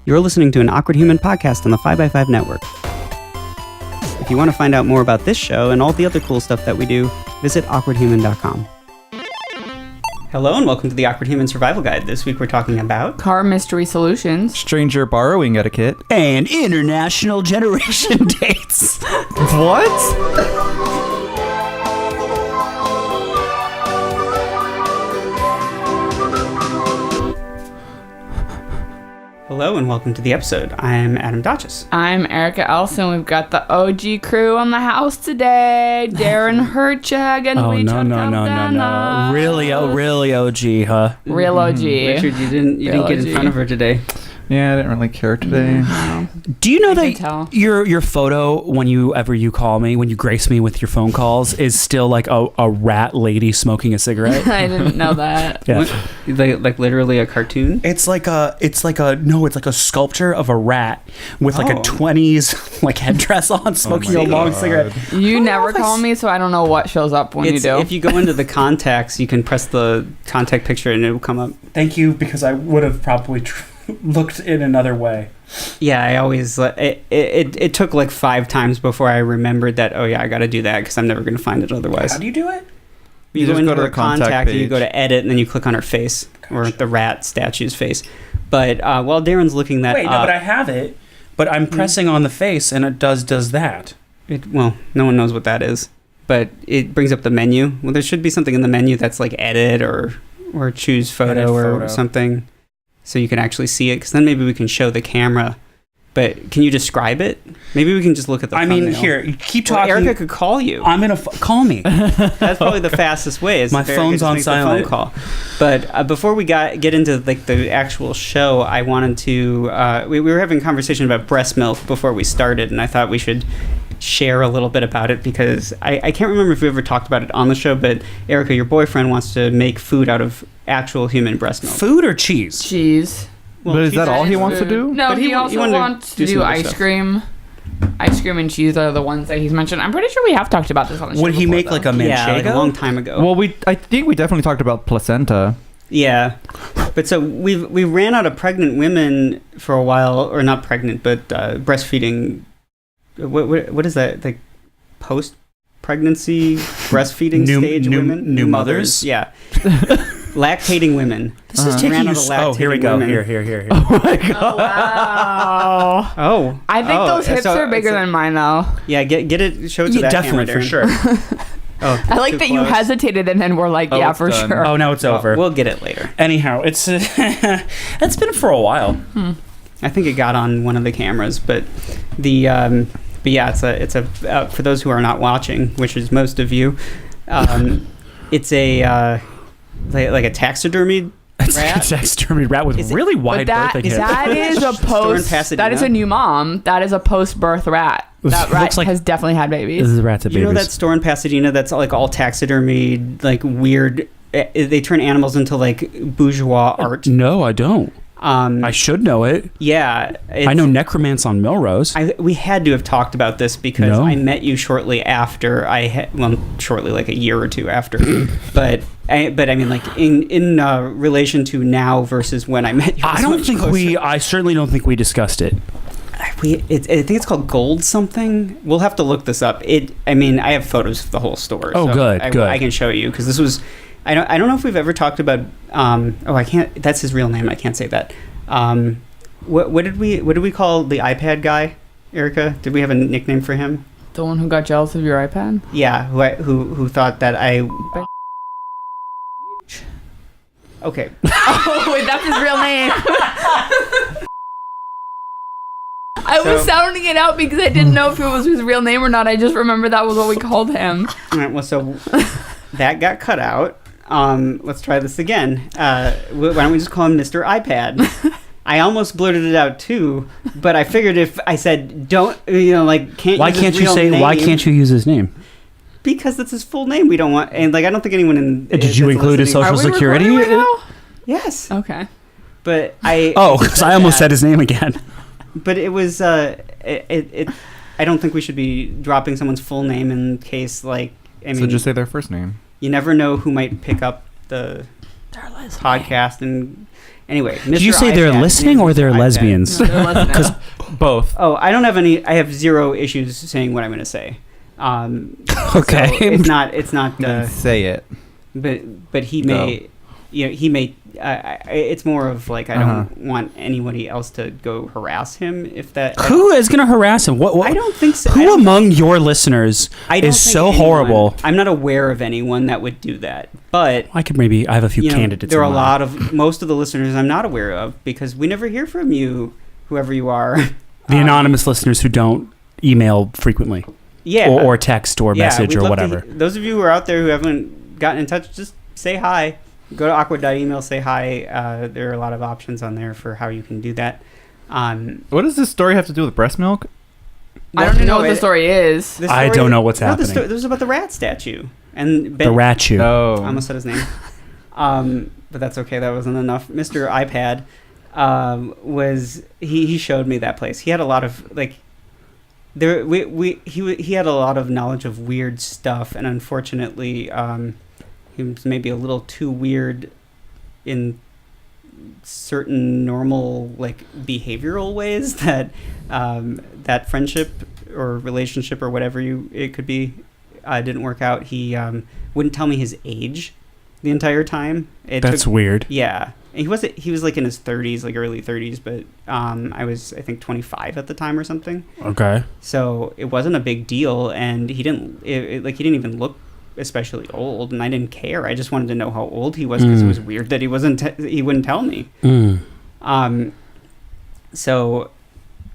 You're listening to an Awkward Human podcast on the 5x5 network. If you want to find out more about this show and all the other cool stuff that we do, visit awkwardhuman.com. Hello and welcome to the Awkward Human Survival Guide. This week we're talking about car mystery solutions, stranger borrowing etiquette, and international generation dates. What? Hello and welcome to the episode. I'm Adam Dotches. I'm Erica Elson. We've got the OG crew on the house today. Darren Herczeg and No. Really OG, huh? Real OG. Richard, you didn't get in front of her today. Yeah, I didn't really care today. Do you know I that your photo, whenever you call me, when you grace me with your phone calls, is still like a rat lady smoking a cigarette? I didn't know that. Yeah. Like literally a cartoon? It's like a sculpture of a rat with like a 20s like headdress on, smoking a long cigarette. You never call me, so I don't know what shows up when you do. If you go into the contacts, you can press the contact picture and it will come up. Thank you, because I would have probably looked in another way. Yeah, I always it took like 5 times before I remembered that. Oh yeah, I got to do that because I'm never going to find it otherwise. How do you do it? You go just into go to her the contact contact and you page. go to edit and then you click on her face or the rat statue's face. But while Darren's looking that Wait, no, up, but I have it. But I'm pressing on the face and it does that. well, no one knows what that is. But it brings up the menu. Well, there should be something in the menu that's like edit or choose photo or something. So you can actually see it, because then maybe we can show the camera. But can you describe it? Maybe we can just look at the thumbnail. Here, you keep Well, talking. Erica could call you. I'm gonna call me. That's probably the fastest way. Is My if Erica phone's just on makes the silent. phone call. But before we get into like the actual show, I wanted to. We were having a conversation about breast milk before we started, and I thought we should share a little bit about it, because I can't remember if we ever talked about it on the show, but Erica, your boyfriend, wants to make food out of actual human breast milk. Food or cheese? Cheese. Well, But is that all he Food. wants to do? No, But he he also wanted to wants do to some do other ice stuff. cream. Ice cream and cheese are the ones that he's mentioned. I'm pretty sure we have talked about this on the show. Would he before, make though. like a Yeah, like a manchego? long time ago. Well, I think we definitely talked about placenta. Yeah, but so we ran out of pregnant women for a while, or not pregnant, but breastfeeding. What is that? Like post pregnancy breastfeeding stage women, new mothers? Yeah, lactating women. This is Ran taking out you. of Oh, here we lactating go. women. Here. Oh my god. Oh, wow. Oh, I think those hips are bigger than mine, though. Yeah, get it. Show it to Yeah, that definitely, camera, for Darren. sure. Oh, I like too that you close. hesitated and then we're like, Oh, yeah, it's for done. sure. Oh, now it's over. We'll get it later. Anyhow, it's it's been for a while. I think it got on one of the cameras, but the but yeah, it's a for those who are not watching, which is most of you. It's a like a taxidermied It's rat. a taxidermied rat with Is it- really But wide birthing hips. that is a Store in post. Pasadena. That is a new mom. That is a post-birth rat. That rat Looks like- has definitely had babies. This is rats and You babies. know that store in Pasadena that's like all taxidermied, like weird. They turn animals into like bourgeois art. No, I don't. I I should know it. yeah, I know necromance on Melrose. We had to have talked about this because No. I met you shortly after shortly, like a year or two after. but I mean, like in relation to now versus when I met you. I don't think I certainly don't think we discussed it. I think it's called Gold something. We'll have to look this up. I mean, I have photos of the whole store. Oh, so good. I can show you because this was. I don't know if we've ever talked about. I can't. That's his real name. I can't say that. What did we call the iPad guy, Erica? Did we have a nickname for him? The one who got jealous of your iPad? Yeah, who thought that I. Okay. Oh, wait, that's his real name. I was sounding it out because I didn't know if it was his real name or not. I just remember that was what we called him. All right. Well, so that got cut out. Let's try this again. Why don't we just call him Mr. iPad? I almost blurted it out too, but I figured if I said don't, can't. Why use his can't you real say? name, Why can't you use his name? Because that's his full name. We don't want, and like I don't think anyone in. Did you that's include his listening- social Are we security? recording right now? Yes, Okay. but I. Oh, because I almost said his name again. But it was. I don't think we should be dropping someone's full name in case, like. I mean, So just say their first name. you never know who might pick up the podcast Anyway, Mr. Did you say they're iPad, listening or they're Mr. iPad. lesbians? No, they're listening. Both. Oh, I don't have any. I have zero issues saying what I'm going to say. Okay. So it's not. Say it. But he may. He may. It's more of like I don't want anybody else to go harass him. If that. Who is going to harass him? What? I don't think so. Who among your listeners is so horrible? I'm not aware of anyone that would do that. But I have a few candidates. There are most of the listeners I'm not aware of because we never hear from you, whoever you are. The anonymous listeners who don't email frequently. Yeah. Or text or message or whatever. Those of you who are out there who haven't gotten in touch, just say hi. Go to awkward.email, say hi. There are a lot of options on there for how you can do that. What does this story have to do with breast milk? I don't even know what the story is. I don't know what's happening. This was about the rat statue. And the rat shoe. Oh. I almost said his name. But that's okay. That wasn't enough. Mr. iPad he showed me that place. He had a lot of like he had a lot of knowledge of weird stuff, and unfortunately he was maybe a little too weird in certain normal like behavioral ways that that friendship or relationship or whatever it could be didn't work out. He wouldn't tell me his age the entire time. That's weird. Yeah. He was like in his 30s, like early 30s, but I was I think 25 at the time or something. Okay. So it wasn't a big deal, and he didn't he didn't even look especially old, and I didn't care. I just wanted to know how old he was because it was weird that he wouldn't tell me. So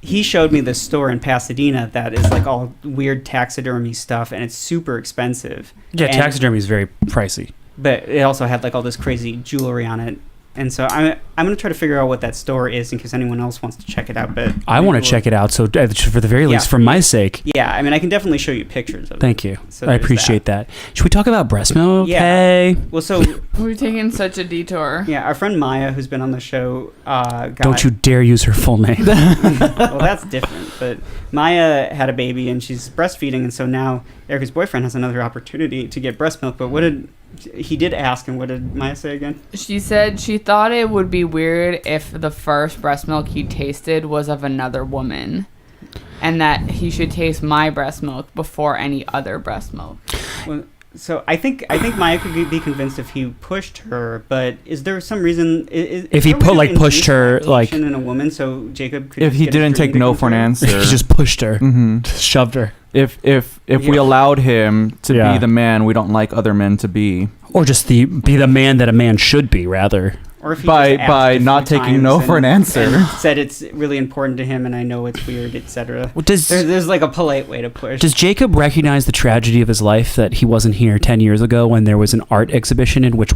he showed me this store in Pasadena that is like all weird taxidermy stuff, and it's super expensive. Yeah, taxidermy is very pricey. But it also had like all this crazy jewelry on it. And so I'm going to try to figure out what that store is in case anyone else wants to check it out. But I want to check it out. So for the very least, for my sake. Yeah, I mean, I can definitely show you pictures of it. Thank you. So I appreciate that. Should we talk about breast milk? Yeah. Hey. Well, so We're taking such a detour. yeah, our friend Maya, who's been on the show, Don't you dare use her full name. Well, that's different. But Maya had a baby and she's breastfeeding, and so now Erica's boyfriend has another opportunity to get breast milk. But he did ask, and what did Maya say again? She said she thought it would be weird if the first breast milk he tasted was of another woman, and that he should taste my breast milk before any other breast milk. Well, so I think Maya could be convinced if he pushed her, but is there some reason If he pushed her like in a woman, so Jacob could If he didn't take no for an answer, he just pushed her, just shoved her, if we allowed him to be the man we don't like other men to be, or just be the man that a man should be, rather. Or if he by not taking no for an answer, and said it's really important to him, and I know it's weird, etc. Well, there's like a polite way to push. Does Jacob recognize the tragedy of his life that he wasn't here 10 years ago when there was an art exhibition in which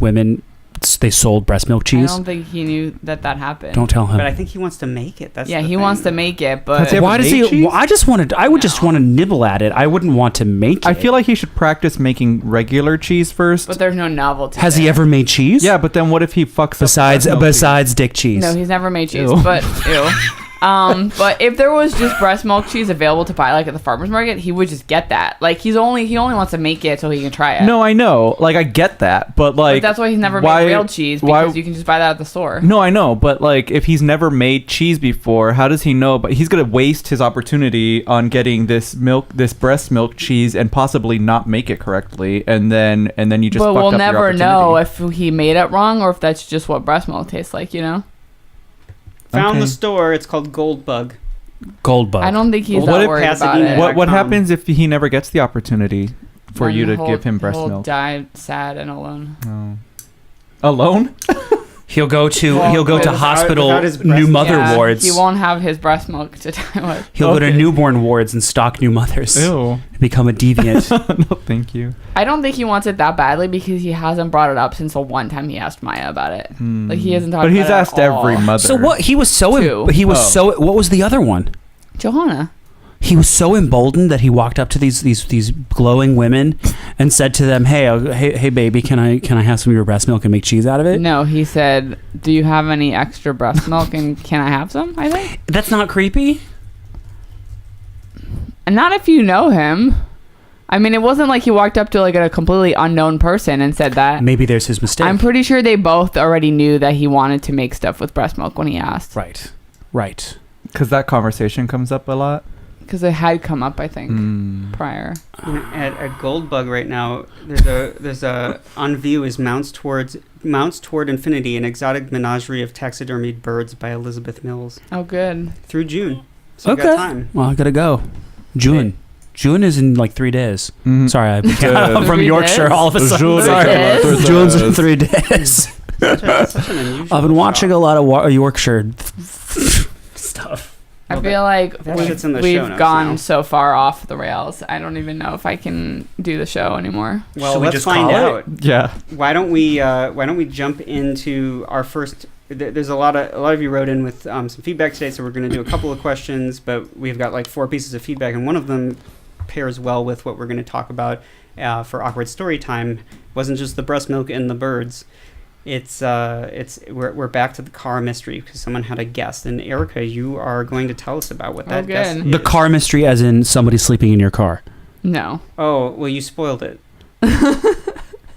they sold breast milk cheese? I don't think he knew that happened. Don't tell him. But I think he wants to make it. That's he wants to make it, but why does he? I would just want to nibble at it. I wouldn't want to make it. I feel like he should practice making regular cheese first. But there's no novelty. Has he ever made cheese? Yeah, but then what if he fucks besides dick cheese? No, he's never made cheese. Ew. But ew. But if there was just breast milk cheese available to buy like at the farmer's market, he would just get that. Like he only wants to make it so he can try it. No, I know. Like I get that, but like that's why he's never made real cheese, because you can just buy that at the store. No, I know, but like if he's never made cheese before, how does he know? But he's gonna waste his opportunity on getting this breast milk cheese and possibly not make it correctly, and then you just. But fucked we'll up never your know if he made it wrong or if that's just what breast milk tastes like, you know. Found the store. It's called Goldbug. Goldbug. I don't think he's that worried about it. What happens if he never gets the opportunity for you to give him breast milk? He'll die sad and alone. Oh. Alone? He'll go to hospital new mother wards. He won't have his breast milk to die with. He'll go to newborn wards and stalk new mothers. Ew. Become a deviant. No, thank you. I don't think he wants it that badly because he hasn't brought it up since the one time he asked Maya about it. Like he hasn't talked about it. But he's asked every mother. So what? He was so. What was the other one? Johanna. He was so emboldened that he walked up to these glowing women and said to them, "Hey, baby, can I have some of your breast milk and make cheese out of it?" No, he said, "Do you have any extra breast milk and can I have some?" I think that's not creepy. And not if you know him. I mean, it wasn't like he walked up to like a completely unknown person and said that. Maybe there's his mistake. I'm pretty sure they both already knew that he wanted to make stuff with breast milk when he asked. Right. Because that conversation comes up a lot. Because it had come up, I think, prior. At Goldbug right now, there's a on view is mounts toward infinity, an exotic menagerie of taxidermied birds by Elizabeth Mills Oh, good. through June. So we got time. Well, I gotta go. June. June is in like 3 days. Sorry, I'm from 3 Yorkshire days? all of a sudden. Sorry. June's in 3 days. Such an unusual I've been watching a lot of Yorkshire stuff. I feel like that shit's in the show we've notes gone now. so far off the rails. I don't even know if I can do the show anymore. Well, Should we let's just find call out. Yeah. Why don't we jump into our first? There's a lot of you wrote in with some feedback today, so we're going to do a couple of questions, but we've got like 4 pieces of feedback, and one of them pairs well with what we're going to talk about for awkward story time. It wasn't just the breast milk and the birds. We're back to the car mystery because someone had a guest, and Erica, you are going to tell us about what that guest is. The car mystery, as in somebody sleeping in your car. No. Oh well, you spoiled it.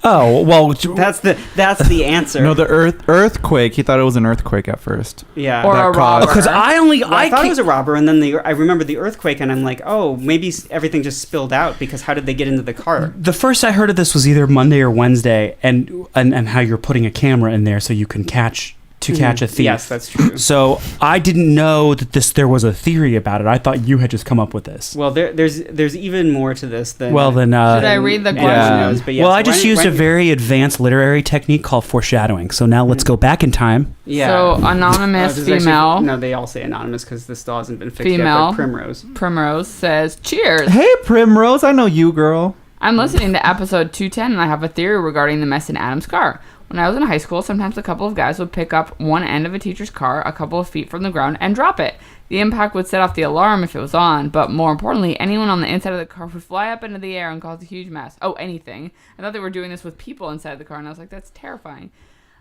Oh well, That's the answer. No, the earthquake. He thought it was an earthquake at first. Yeah. Or That a caused- robber. because I thought it was a robber, and then I remember the earthquake, and I'm like, oh, maybe everything just spilled out because how did they get into the car? the first I heard of this was either Monday or Wednesday, and how you're putting a camera in there so you can catch a thief. Yes, that's true. So I didn't know that there was a theory about it. I thought you had just come up with this. Well, there's even more to this than. Well, then, Should I read the than question? knows, but yes, well, I why just don't- used why a don't- very advanced literary technique called foreshadowing. So now let's go back in time. Yeah. So, anonymous this is actually- female. no, they all say anonymous because this still hasn't been fixed yet. Female. But Primrose. Primrose says, cheers. Hey, Primrose. I know you, girl. I'm listening to episode 210 and I have a theory regarding the mess in Adam's car. When I was in high school, sometimes a couple of guys would pick up one end of a teacher's car a couple of feet from the ground and drop it. The impact would set off the alarm if it was on, but more importantly, anyone on the inside of the car would fly up into the air and cause a huge mess. Oh, anything. I thought they were doing this with people inside the car, and I was like, that's terrifying.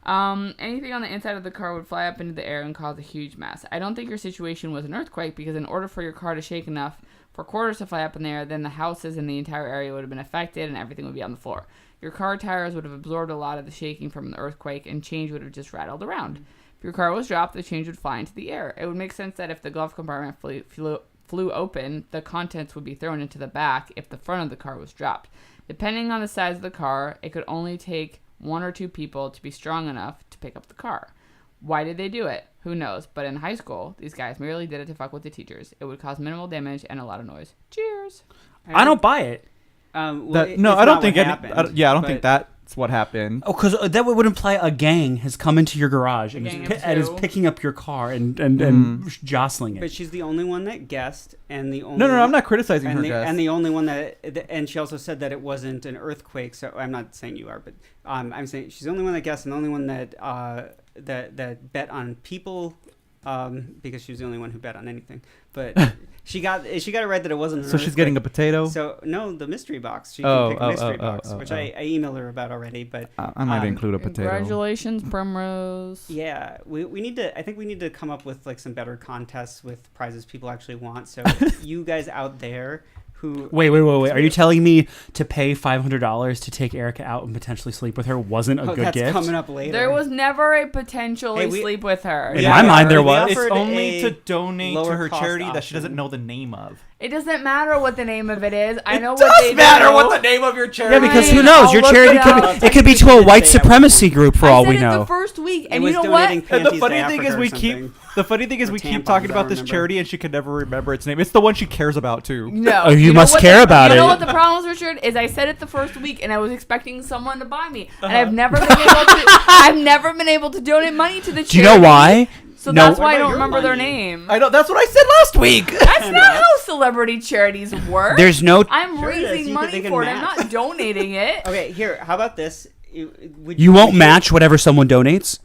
Anything on the inside of the car would fly up into the air and cause a huge mess. I don't think your situation was an earthquake, because in order for your car to shake enough for quarters to fly up in the air, then the houses in the entire area would have been affected and everything would be on the floor. Your car tires would have absorbed a lot of the shaking from the earthquake, and change would have just rattled around. If your car was dropped, the change would fly into the air. It would make sense that if the glove compartment flew open, the contents would be thrown into the back if the front of the car was dropped. Depending on the size of the car, it could only take 1 or 2 people to be strong enough to pick up the car. Why did they do it? Who knows? But in high school, these guys merely did it to fuck with the teachers. It would cause minimal damage and a lot of noise. Cheers. I don't buy it. Well, I it's don't not think what any. happened, I don't but- think that's what happened. Oh, because that would imply a gang has come into your garage and gang is, of and is two. picking up your car and jostling it. But she's the only one that guessed, and the only. No, I'm not criticizing And her the, guess. and the only one and she also said that it wasn't an earthquake. So I'm not saying you are, but I'm saying she's the only one that guessed, and the only one that that bet on people, because she was the only one who bet on anything. But she got it right that it wasn't. So she's getting a potato. So no, the mystery box. She Oh, can pick a oh, mystery oh, box, oh, which oh. I emailed her about already. But I might include a potato. Congratulations, Primrose. yeah, we need to. I think we need to come up with like some better contests with prizes people actually want. So you guys out there who Wait. Are you telling me to pay $500 to take Erica out and potentially sleep with her wasn't a good that's gift? coming up later. There was never a potentially Hey, sleep with her. In my mind, there we was. It's offered only a to donate to lower her cost charity that she doesn't option. know the name of. It doesn't matter what the name of it is. I know It what they does matter do. what the name of your charity. Yeah, because Fine, who knows? I'll Your look charity it could up. be, it could be to a white supremacy group for all I we said it know. the first week, It and was you know what? donating And the panties funny to thing is Africa or we something. keep the funny thing is Or we keep tampons, talking I don't about this remember. charity and she can never remember its name. It's the one she cares about too. No. Oh, you know must what care about You know it. what the problem was, Richard? Is I said it the first week, and I was expecting someone to buy me, and Uh-huh. I've never been able to. I've never been able to donate money to the charity. Do you know why? So No. that's why I What about don't your remember their money? name. I know that's what I said last week. That's not how celebrity charities work. There's no. I'm Sure it is. raising They money can for it. I'm match. not donating it. Okay, here. How about this? You won't match whatever someone donates.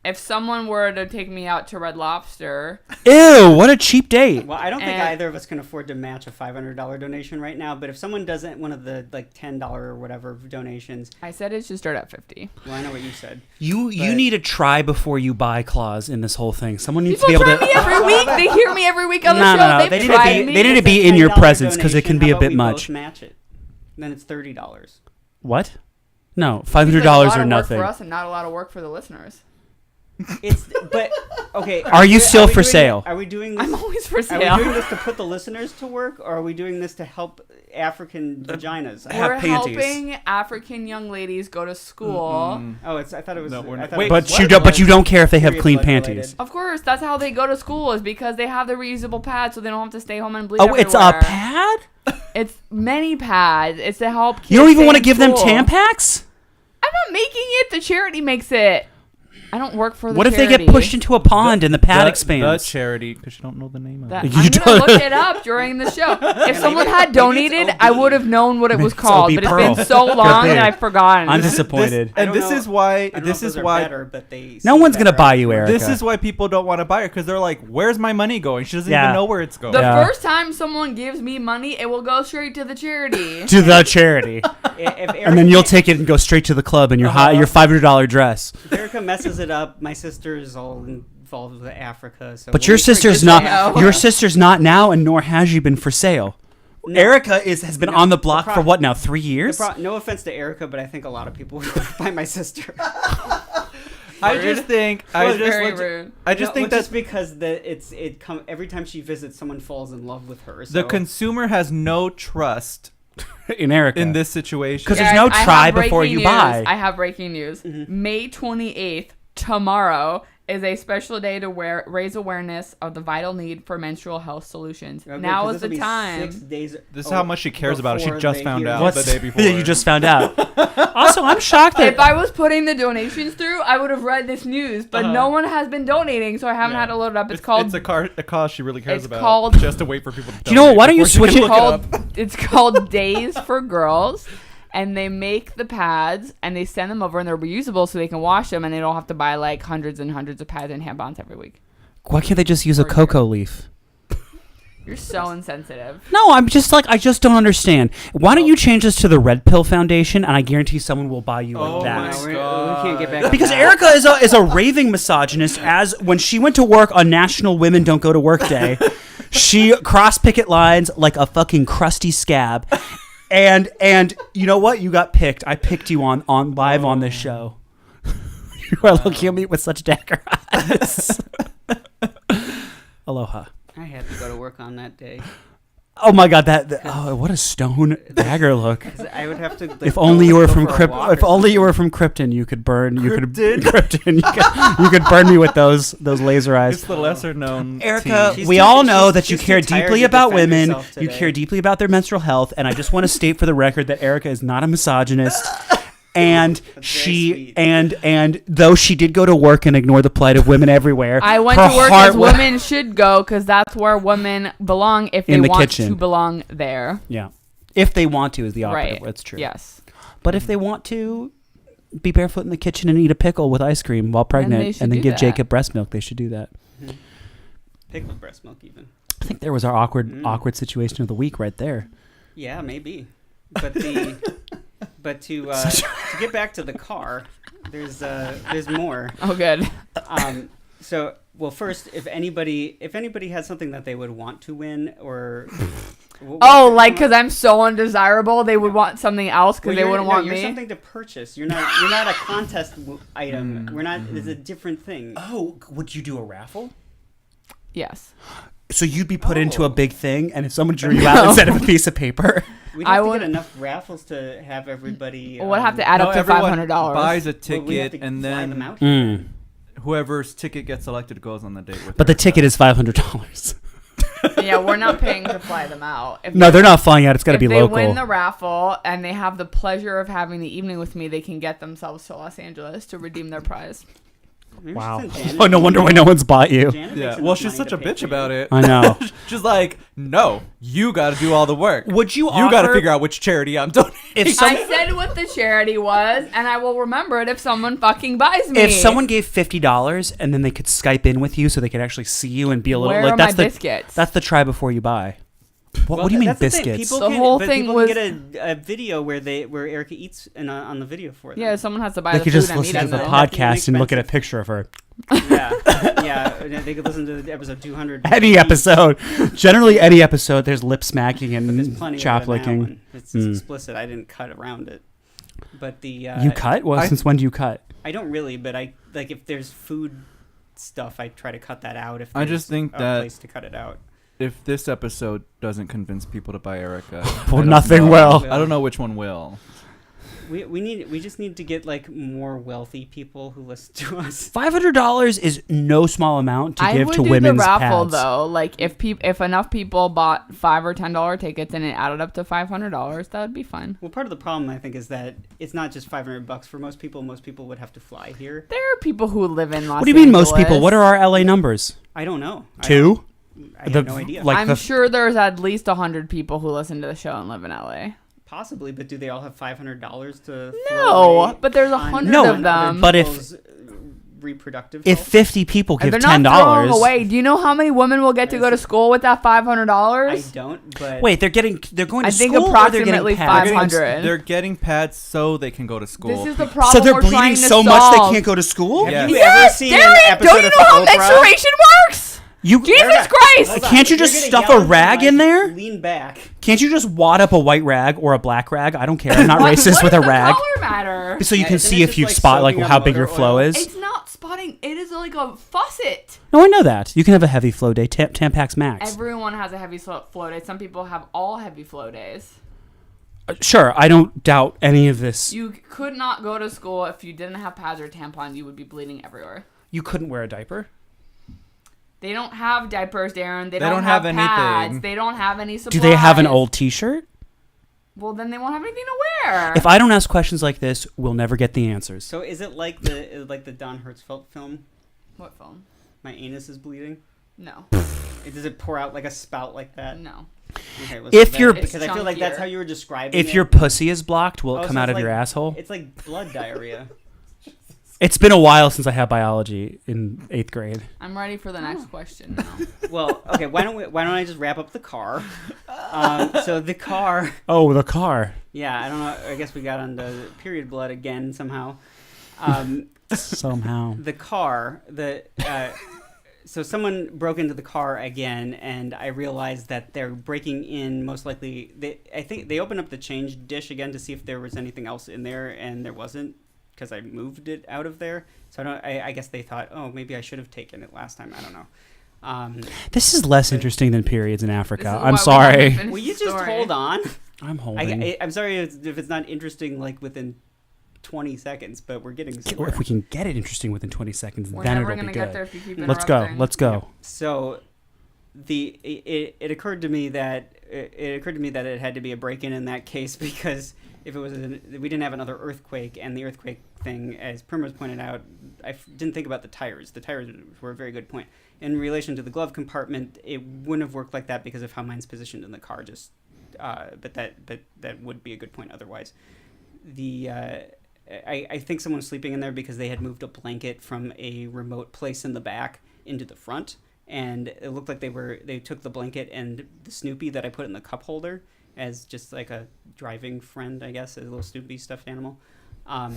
If someone were to take me out to Red Lobster, Ew! What a cheap date. Well, I don't think And- either of us can afford to match a $500 donation right now. But if someone doesn't, one of the like $10 or whatever donations, I said it should start at 50. well, I know what you said. You But- need a try before you buy clause in this whole thing. Someone needs People to be able try to. me every week. They hear me every week on the No, show. no. They've They need tried to be. me. They need to It's a be in your $10 presence because it donation. can be How a bit about we much. both match it? then it's $30. What? No, Seems like a $500 lot or of nothing. work for us and not a lot of work for the listeners. But okay. Are you still for sale? Are we doing this? I'm always for Are sale. we doing this to put the listeners to work, or are we doing this to help African vaginas? have We're panties. helping African young ladies go to school. Oh, I thought it was. No, we're I not. thought Wait, it was But you don't care if they have period clean blood panties. related. Of course, that's how they go to school is because they have the reusable pads so they don't have to stay home and bleed Oh, it's a everywhere. pad? It's many pads. It's to help kids You don't even stay want to in give them school. Tampax? I'm not making it. The charity makes it. I don't work for the What if charity. they get pushed into a pond and the pad The expands? charity, because you don't know the name of That, it. You I'm don't- going to look it up during the show. If someone had donated, I would have known what it was It's call. OB But it's Pearl. been so long that I've forgotten. I'm disappointed. I And don't this know- is why. I don't know This if is those are why. better, but they No seem one's gonna better. buy you, Erica. This is why people don't want to buy her, because they're like, "Where's my money going?" She doesn't Yeah. even know where it's going. The Yeah. first time someone gives me money, it will go straight to the charity. To the charity. And then you'll take it and go straight to the club in your your $500 dress. If Erica messes it up, my sister is all involved with Africa. So But we'll your make sure it sister's gets not. now. Your sister's not now, and nor has she been for sale. No. Erica has been No, on the the block pro- for what now? 3 years? No offense to Erica, but I think a lot of people would buy my sister. I just think. Very rude. I just think that just because every time she visits, someone falls in love with her. So. the consumer has no trust In Erica. in this situation. 'Cause there's no I have try before breaking you buy. I have breaking news. May 28th, tomorrow, is a special day to raise awareness of the vital need for menstrual health solutions. Okay, now 'cause is this'll the be time. 6 days. This is how much she cares about it. She before just they found hear out this. the day before. Yeah, you just found out. Also, I'm shocked that If I was putting the donations through, I would have read this news, but no one has been donating, so I haven't had to load it up. It's called It's a cause she really cares it's about. called- Just to wait for people to. You know what, why don't you donate switch before it- she can look up. it's called Days for Girls, and they make the pads and they send them over and they're reusable so they can wash them and they don't have to buy like hundreds and hundreds of pads and tampons every week. why can't they just use a cocoa leaf? You're so insensitive. No, I'm just like I just don't understand. Why don't you change this to the Red Pill Foundation, and I guarantee someone will buy you Oh like my that. We God. can't get back. Because on that. Erica is a raving misogynist. As when she went to work on National Women Don't Go to Work Day, she crossed picket lines like a fucking crusty scab. And you know what? You got picked. I picked you on live on this show. You are looking at me with such dagger eyes. Aloha. I had to go to work on that day. Oh my God! Oh, what a stone dagger look. 'Cause I would have to. Like, If only you were go from for a walk or If only you something. were from Krypton, you could burn. You could Krypton? Krypton. You could burn me with those laser eyes. It's the lesser known. Erica, team. She's we too- all know she's- that you she's care too tired deeply to about defend women. herself You today. care deeply about their menstrual health, and I just want to state for the record that Erica is not a misogynist. And she sweet. and though she did go to work and ignore the plight of women everywhere, I went her to work heart as wa- women should go because that's where women belong if they In the want kitchen. to belong there. Yeah, if they want to is the operative. Right. That's true. Yes. But if they want to be barefoot in the kitchen and eat a pickle with ice cream while they pregnant, should and then do give that. Jacob breast milk, they should do that. Pickled breast milk, even. I think there was our awkward situation of the week right there. Yeah, maybe. But to get back to the car, there's more. Oh, good. So, well, first, if anybody has something that they would want to win, or Oh, like because I'm so undesirable, they would want something else because they wouldn't want you're me. something to purchase. You're not a contest item. We're not. It's a different thing. Oh, would you do a raffle? Yes. So you'd be put into a big thing, and if someone drew you out instead of a piece of paper, We'd I have to would- get enough raffles to have everybody. We'll have to add up to everyone $500. buys a well, we have ticket, to and fly them then out here. whoever's ticket gets selected goes on the date with. but the Erica. ticket is $500. Yeah, we're not paying to fly them out. If No, they're not flying out. It's got to if be they local. win the raffle and they have the pleasure of having the evening with me, they can get themselves to Los Angeles to redeem their prize. Maybe Wow. just send Janet. Oh, no wonder why no one's bought you. Janet Yeah, makes well, enough she's money such to a pay bitch for about you. it. I know. She's like, no, you got to do all the work. Would you You got to offer- figure out which charity I'm donating. If some, I said what the charity was, and I will remember it if someone fucking buys me. if someone gave $50 and then they could Skype in with you so they could actually see you and be a little Where like are that's my the biscuits? that's the try before you buy. What do you mean that's the thing. biscuits? People The can, whole but thing people was- can get a video where Erica eats on the video for them. Yeah, someone has to buy They the could food just and eat listen to it. the though. podcast and look at a picture of her. yeah, they could listen to episode 200. Any episode. Generally, any episode, there's lip smacking There's and plenty chop of it in that licking. one. It's explicit. I didn't cut around it. But the You cut? Well, since when do you cut? I don't really, but I like if there's food stuff, I try to cut that out. If I just there's think a that- place to cut it out. If this episode doesn't convince people to buy Erica, Well, I don't nothing know. will. I don't know which one will. We just need to get like more wealthy people who listen to us. $500 is no small amount to I give would to do women's the raffle pads. though. Like if enough people bought $5 or $10 tickets and it added up to $500, that would be fun. Well, part of the problem I think is that it's not just $500 for most people. Most people would have to fly here. There are people who live in Los What do you mean, most Angeles. people? What are our LA numbers? I don't know. 2? I have no idea. Like I'm sure there's at least 100 people who listen to the show and live in LA. Possibly, but do they all have $500 to? No, but there's 100 No, of them. but if- people's, reproductive If health? 50 people give they're $10. not throwing away. Do you know how many women will get to go to school with that I $500? don't. But Wait, they're going to I think school approximately or they're getting pads? 500. They're getting pads so they can go to school. This is the problem So they're we're trying bleeding to so solve. much they can't go to school? Yeah. have you Yes, ever seen an Darren, episode don't you of know how Oprah? menstruation works? You Jesus Erica, Christ! hold on. Can't you You're just gonna stuff yell a at me, rag like, in there? Lean back. Can't you just wad up a white rag or a black rag? I don't care. I'm not What- racist what with a does the rag. color matter? So you Yeah, can isn't see it if just you like spot like soaking up how big your motor flow oil? is. It's not spotting. It is like a faucet. No, I know that. You can have a heavy flow day. Tampax Max. Everyone has a heavy flow day. Some people have all heavy flow days. Sure, I don't doubt any of this. You could not go to school if you didn't have pads or tampons. You would be bleeding everywhere. You couldn't wear a diaper? They don't have diapers, Darren. They don't have have pads. anything. They don't have any supplies. Do they have an old T-shirt? Well, then they won't have anything to wear. If I don't ask questions like this, we'll never get the answers. So is it like the Don Hertzfeldt film? What phone? My anus is bleeding. No. Does it pour out like a spout like that? No. Okay, If you're- because I feel like that's chunkier. how you were describing it. If your pussy is blocked, will it Oh, come so out it's of your like- asshole? It's like blood diarrhea. It's been a while since I had biology in 8th grade. I'm ready for the next question now. Well, okay. Why don't I just wrap up the car? So the car. Oh, the car. Yeah, I don't know. I guess we got onto period blood again somehow. Somehow. The car. So someone broke into the car again, and I realized that they're breaking in most likely. I think they opened up the change dish again to see if there was anything else in there, and there wasn't because I moved it out of there. So I guess they thought, oh, maybe I should have taken it last time. I don't know. This is less interesting than periods in This Africa. is why I'm we sorry. haven't finished Will you the just story. hold on? I'm holding. I'm sorry if it's not interesting like within 20 seconds, but we're getting Or somewhere. if we can get it interesting within 20 seconds, We're then never it'll gonna be get good. there if you keep Let's go. interrupting. Let's go. So it occurred to me that it had to be a break-in in that case because if it was we didn't have another earthquake, and the earthquake thing, as Primrose pointed out, didn't think about the tires. The tires were a very good point. In relation to the glove compartment, it wouldn't have worked like that because of how mine's positioned in the car. But that would be a good point otherwise. I think someone was sleeping in there because they had moved a blanket from a remote place in the back into the front, and it looked like they took the blanket and the Snoopy that I put in the cup holder as just like a driving friend, I guess, a little Snoopy stuffed animal.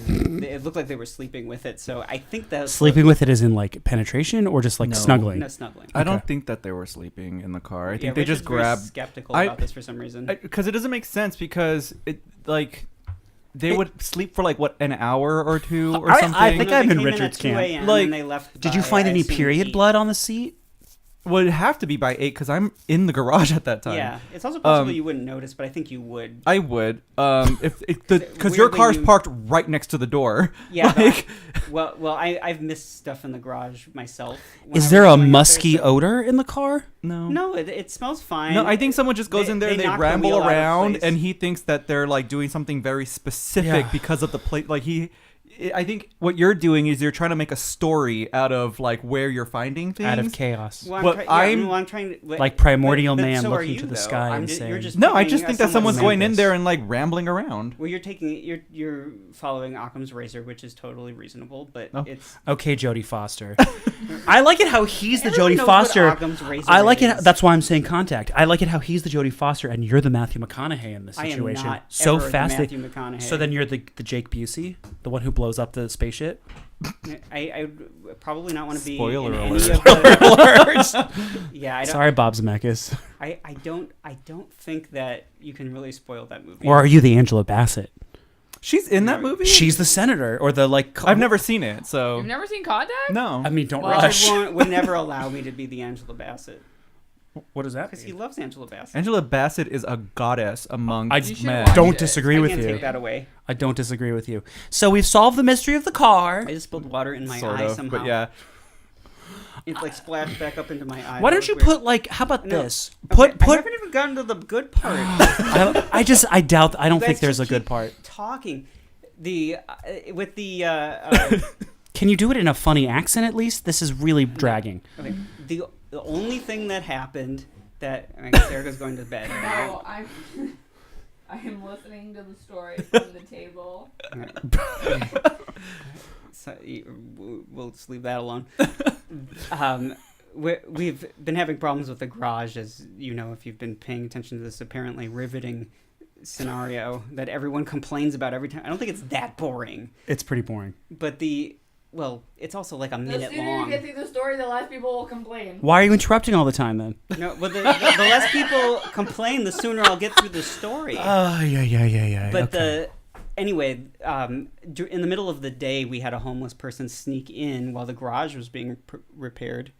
It looked like they were sleeping with it, so I think that Sleeping with it is in like penetration or just like No. snuggling? no snuggling. I don't Okay. think that they were sleeping in the car. I Yeah, think they just Richard's very grabbed. skeptical I- about this for some reason. Because it doesn't make sense because they would sleep for like what, an hour or two or I something. think No, I'm they in came Richard's at 2 camp. a.m. Like, and they left. Did you by, find I any assume, period 8. blood on the seat? Would have to be by 8 because I'm in the garage at that time. Yeah, it's also possible you wouldn't notice, but I think you would. I would, because your Weirdly, car's you- parked right next to the door. Yeah, Like- but I've missed stuff in the garage myself. when Is I there was a going up there, musky so- odor in the car? No. No, it smells fine. No, I think someone just goes They- in there, they they knock the ramble wheel out of around, place. and he thinks that they're like doing something very specific Yeah. because of the plate. Like I think what you're doing is you're trying to make a story out of like where you're finding things. Out of chaos. Well, I'm trying to Like primordial man so are looking you, to the though. sky I'm and just, saying, you're just No, I picking, just think that someone's going in Memphis. there and like rambling around. Well, you're following Occam's razor, which is totally reasonable, but it's okay, Jodie Foster. I like it how he's the Everyone Jodie knows what Foster. Occam's razor I like it. is. That's why I'm saying Contact. I like it how he's the Jodie Foster and you're the Matthew McConaughey in this I am situation. not So ever the fascinating. Matthew McConaughey. So then you're the Jake Busey, the one who blows up the spaceship. I would probably not want to be Spoiler in alert. any of the, yeah, I don't. Sorry, Bob Zemeckis. I don't think that you can really spoil that movie. Or are you the Angela Bassett? She's in that movie? She's the senator or the like. I've never seen it, so You've never seen Contact? no. I mean, don't Well, rush. Richard would never allow me to be the Angela Bassett What does that because he mean? loves Angela Bassett. Angela Bassett is a goddess among I You should men. watch don't it. disagree I with can't you. take that away. I don't disagree with you. So we've solved the mystery of the car. I just spilled water in my Sort eye of, somehow. but yeah. It like splashed back up into my eye. Why That don't was you weird. put like? How about No. this? Okay, Put. I haven't even gotten to the good part. I doubt. I don't You think guys there's a just good keep part. Talking, with the Can you do it in a funny accent at least? This is really dragging. okay, the only thing that happened that I guess Erica's going to bed. No, I am listening to the story from the table. So, we'll just leave that alone. We've been having problems with the garage, as you know, if you've been paying attention to this apparently riveting scenario that everyone complains about every time. I don't think it's that boring, It's pretty boring. but it's also like a The minute sooner long. you get through the story, the less people will complain. Why are you interrupting all the time then? No, but the less people complain, the sooner I'll get through the story. Yeah. But anyway, in the middle of the day, we had a homeless person sneak in while the garage was being repaired.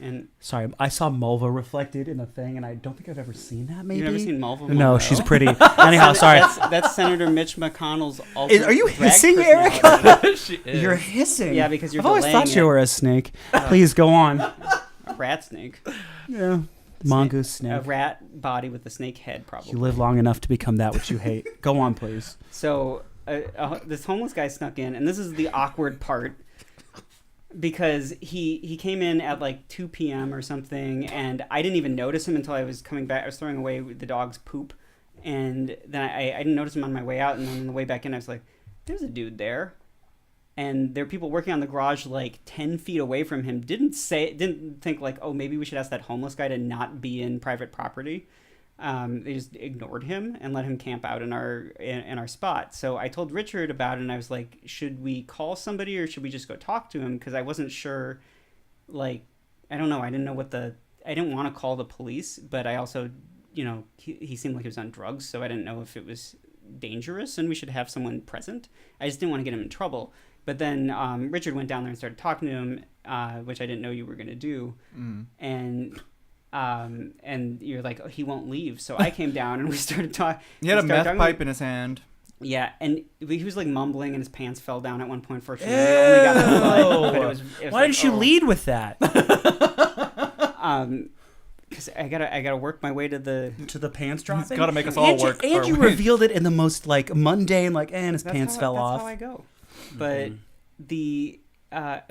And Sorry, I saw Mulva reflected in the thing, and I don't think I've ever seen that. Maybe you've never seen Mulva? No, Monroe? she's pretty. Anyhow, sorry. That's Senator Mitch McConnell's. Are you drag hissing, personality. Erica? She is. You're hissing. Yeah, because you're I've always delaying thought you it. were a snake. Please go on. A rat snake. Yeah, mongoose snake. A rat body with a snake head, probably. You live long enough to become that which you hate. Go on, please. So this homeless guy snuck in, and this is the awkward part. Because he came in at like 2 p.m. or something, and I didn't even notice him until I was coming back. I was throwing away the dog's poop, and then I didn't notice him on my way out, and then on the way back in, I was like, there's a dude there. And there are people working on the garage like 10 feet away from him. Didn't think like, oh, maybe we should ask that homeless guy to not be in private property. They just ignored him and let him camp out in our spot. So I told Richard about it, and I was like, should we call somebody or should we just go talk to him? Because I wasn't sure, like, I don't know. I didn't want to call the police, but I also, he seemed like he was on drugs, so I didn't know if it was dangerous and we should have someone present. I just didn't want to get him in trouble. But then Richard went down there and started talking to him, which I didn't know you were going to do. And you're like, oh, he won't leave. So I came down and we started talking. He had a meth pipe in his hand. Yeah, and he was like mumbling and his pants fell down at one point. Fortunately, we only got the butt, but it was Why like, didn't you lead with that? Because I gotta work my way to the pants dropping. It's got to make us all work. And our you way. revealed it in the most like mundane, like, and his pants fell off. That's how I go. But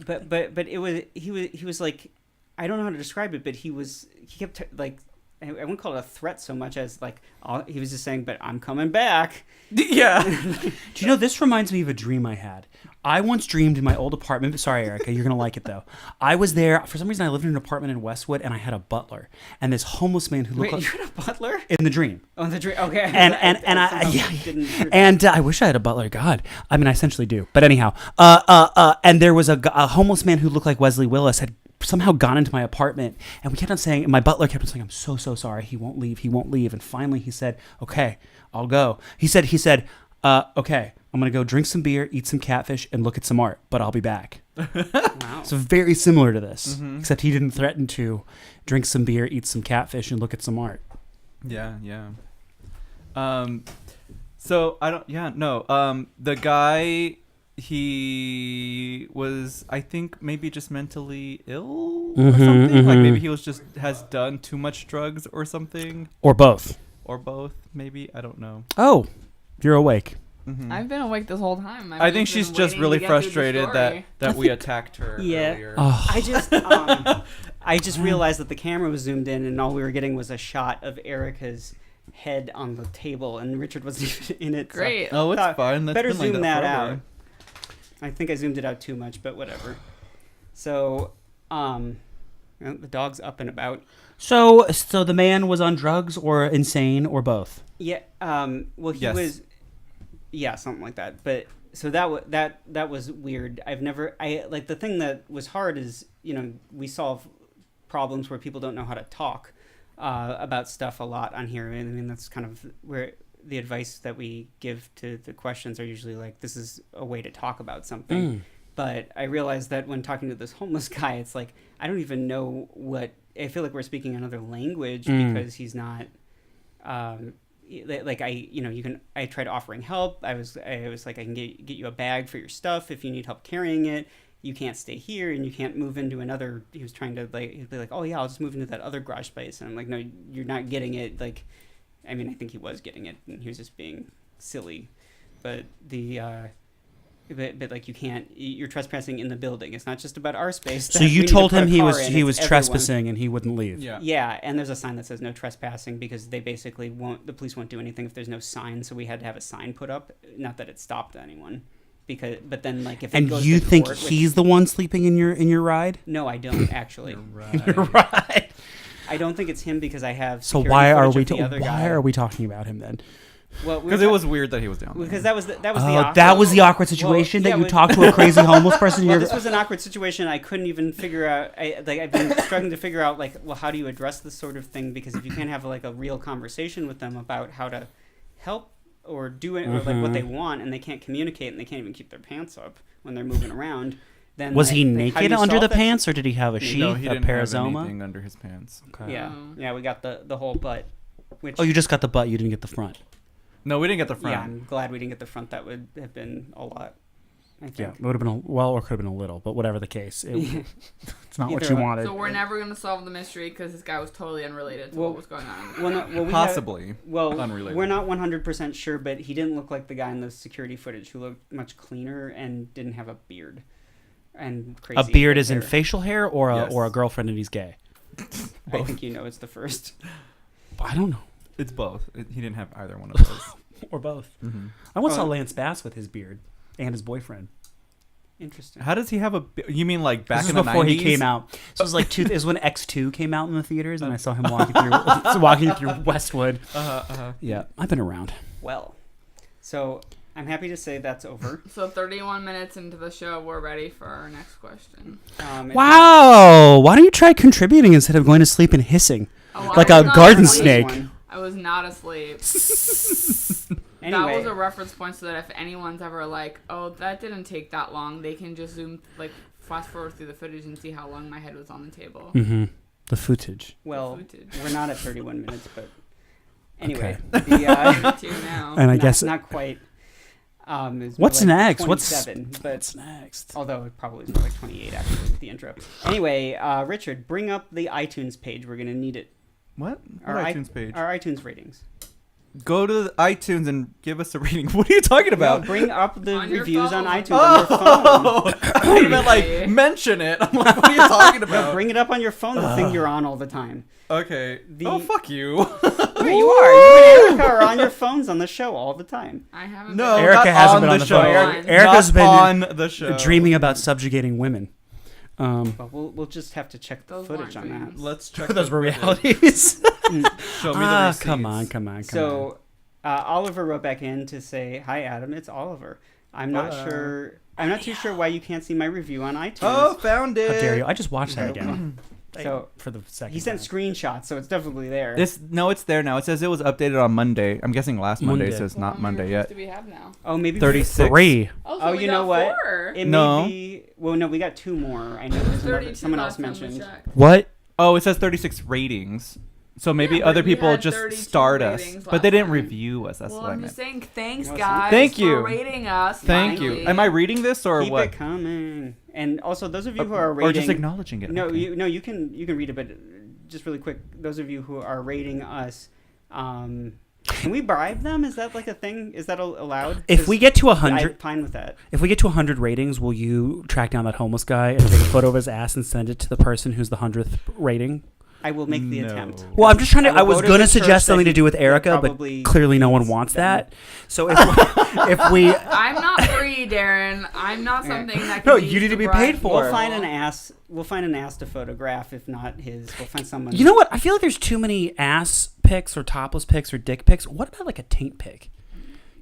but it was he was like, I don't know how to describe it, but he kept like, I wouldn't call it a threat so much as like, he was just saying, but I'm coming back. Yeah. Do you know, this reminds me of a dream I had. I once dreamed in my old apartment. Sorry, Erica, you're going to like it though. I was there. For some reason, I lived in an apartment in Westwood, and I had a butler. And this homeless man who looked Wait, like... you had a butler? In the dream. Oh, the dream. Okay. And I wish I had a butler. God, I mean, I essentially do. But anyhow, and there was a homeless man who looked like Wesley Willis had somehow gone into my apartment, and we kept on saying, and my butler kept on saying, I'm so sorry, he won't leave. And finally he said, okay, I'll go. He said, okay, I'm gonna go drink some beer, eat some catfish, and look at some art, but I'll be back. Wow. So very similar to this, except he didn't threaten to drink some beer, eat some catfish, and look at some art. Yeah. So I don't. Yeah. No. The guy. He was, I think, maybe just mentally ill or something. Like maybe he was has done too much drugs or something. Or both. Or both, maybe. I don't know. Oh, you're awake. I've been awake this whole time. I think she's just really frustrated that we attacked her earlier. Oh. I just realized that the camera was zoomed in, and all we were getting was a shot of Erica's head on the table, and Richard wasn't even in it. Great. So Oh, it's fine. That's better been like zoom that that forever. out. I think I zoomed it out too much, but whatever. So, well, the dog's up and about. So the man was on drugs or insane or both. Yeah. Well, he was. Yeah, something like that. But so that was weird. The thing that was hard is, we solve problems where people don't know how to talk about stuff a lot on here. I mean, that's kind of where the advice that we give to the questions are usually like, this is a way to talk about something. But I realized that when talking to this homeless guy, it's like, I don't even know I feel like we're speaking another language because he's not, I tried offering help. I was like, I can get you a bag for your stuff if you need help carrying it. You can't stay here and you can't move into another. He was trying to he'd be like, oh yeah, I'll just move into that other garage space. And I'm like, no, you're not getting it. Like, I mean, I think he was getting it and he was just being silly, but but like you're trespassing in the building. It's not just about our space. So you told him he was trespassing and he wouldn't leave. Yeah, and there's a sign that says no trespassing because they basically the police won't do anything if there's no sign. So we had to have a sign put up. Not that it stopped anyone, but then like if it goes you to think court, he's the one sleeping in your ride? No, I don't actually. Your ride. I don't think it's him because I have. So security why are footage we of the other guy. are we talking about him then? Well, Because it was weird that he was down there. Because that was the that was the awkward situation that you talked to a crazy homeless person. Well, this was an awkward situation. I couldn't even figure out. I've been struggling to figure out how do you address this sort of thing? Because if you can't have a real conversation with them about how to help or do it or what they want, and they can't communicate and they can't even keep their pants up when they're moving around, then was he how do naked you under solve the that? pants, or did he have a sheath, No, he a didn't have parazoma? anything under his pants. Okay. Yeah, we got the whole butt. Which, Oh, you just got the butt. You didn't get the front. No, we didn't get the front. Yeah, I'm glad we didn't get the front. That would have been a lot. I think. Yeah, it would have been or could have been a little, but whatever the case, it's not what Either you way. wanted. So we're never going to solve the mystery because this guy was totally unrelated to what was going on. Possibly. Unrelated. We're not 100% sure, but he didn't look like the guy in the security footage who looked much cleaner and didn't have a beard. And crazy. A beard is hair. in facial hair, or Yes. a girlfriend and he's gay. I think it's the first. I don't know, It's both. He didn't have either one of those. or both. Mm-hmm. I once saw Lance Bass with his beard and his boyfriend. Interesting. How does he have you mean like back This in was the 90s? before he came out. So it was like it was when X2 came out in the theaters, and I saw him walking through Westwood. Yeah, I've been around. Well, so I'm happy to say that's over. So 31 minutes into the show, we're ready for our next question. Wow! Why don't you try contributing instead of going to sleep and hissing like a garden snake? I was not asleep. Anyway. That was a reference point so that if anyone's ever like, oh, that didn't take that long, they can just fast forward through the footage and see how long my head was on the table. Mm-hmm. The footage. Well, The footage. we're not at 31 minutes, but anyway. Okay. Now. And I guess not quite. It's what's more like next? 27, What's next? Although it probably is more like 28 actually with the intro. Anyway, Richard, bring up the iTunes page. We're gonna need it. What? Our iTunes page? Our iTunes ratings. Go to iTunes and give us a rating. What are you talking about? No, bring up the On your reviews on phone. iTunes on your phone. I didn't even mention it. I'm like, what are you talking about? No, bring it up on your phone, the thing you're on all the time. Okay. Oh, fuck you. Wait, you are. You and Erica are on your phones on the show all the time. I haven't. No, been. Erica not hasn't on been on the the phone. show. Erica's Not been on the show. dreaming about subjugating women. But we'll just have to check the Those footage weren't on that. dreams. Let's check Those the were footage. realities. Show me the receipts. Come on. So Oliver wrote back in to say, "Hi Adam, it's Oliver. I'm not too sure why you can't see my review on iTunes." Oh, found it. How dare you? I just watched that again. So for the second he sent time. screenshots, so it's definitely there. No, it's there now. It says it was updated on Monday. I'm guessing last Monday, so it's Well, not how many Monday reviews yet. do we have now? Oh, maybe 36. 3. Oh, Oh, we you got know what? 4. It No. may be. Well, no, we got 2 more. I know there's 32 someone else last time we mentioned. checked. What? Oh, it says 36 ratings. So maybe Yeah, but other we people had just 32 starred us, ratings but they last didn't time. review us. That's Well, what I I'm meant. just saying thanks, Well, guys, Thank for you. rating us. Thank finally. you. Am I reading this or Keep what? it coming. And also, those of you who are rating, Or just acknowledging it? No, Okay. you can read it, but just really quick, those of you who are rating us, Can we bribe them? Is that like a thing? Is that allowed? If we get to 100, I'm fine with that. if we get to 100 ratings, will you track down that homeless guy and take a photo of his ass and send it to the person who's the 100th rating? I will make the attempt. Well, I'm just trying to. I was going going to suggest something to do with Erica, but probably clearly no one wants that. So if we I'm not free, Darren. I'm not something that. No, can you need to be bribe paid for. We'll find an ass. We'll find an ass to photograph. If not his, we'll find someone. You know what? I feel like there's too many ass pics or topless pics or dick pics. What about like a taint pic?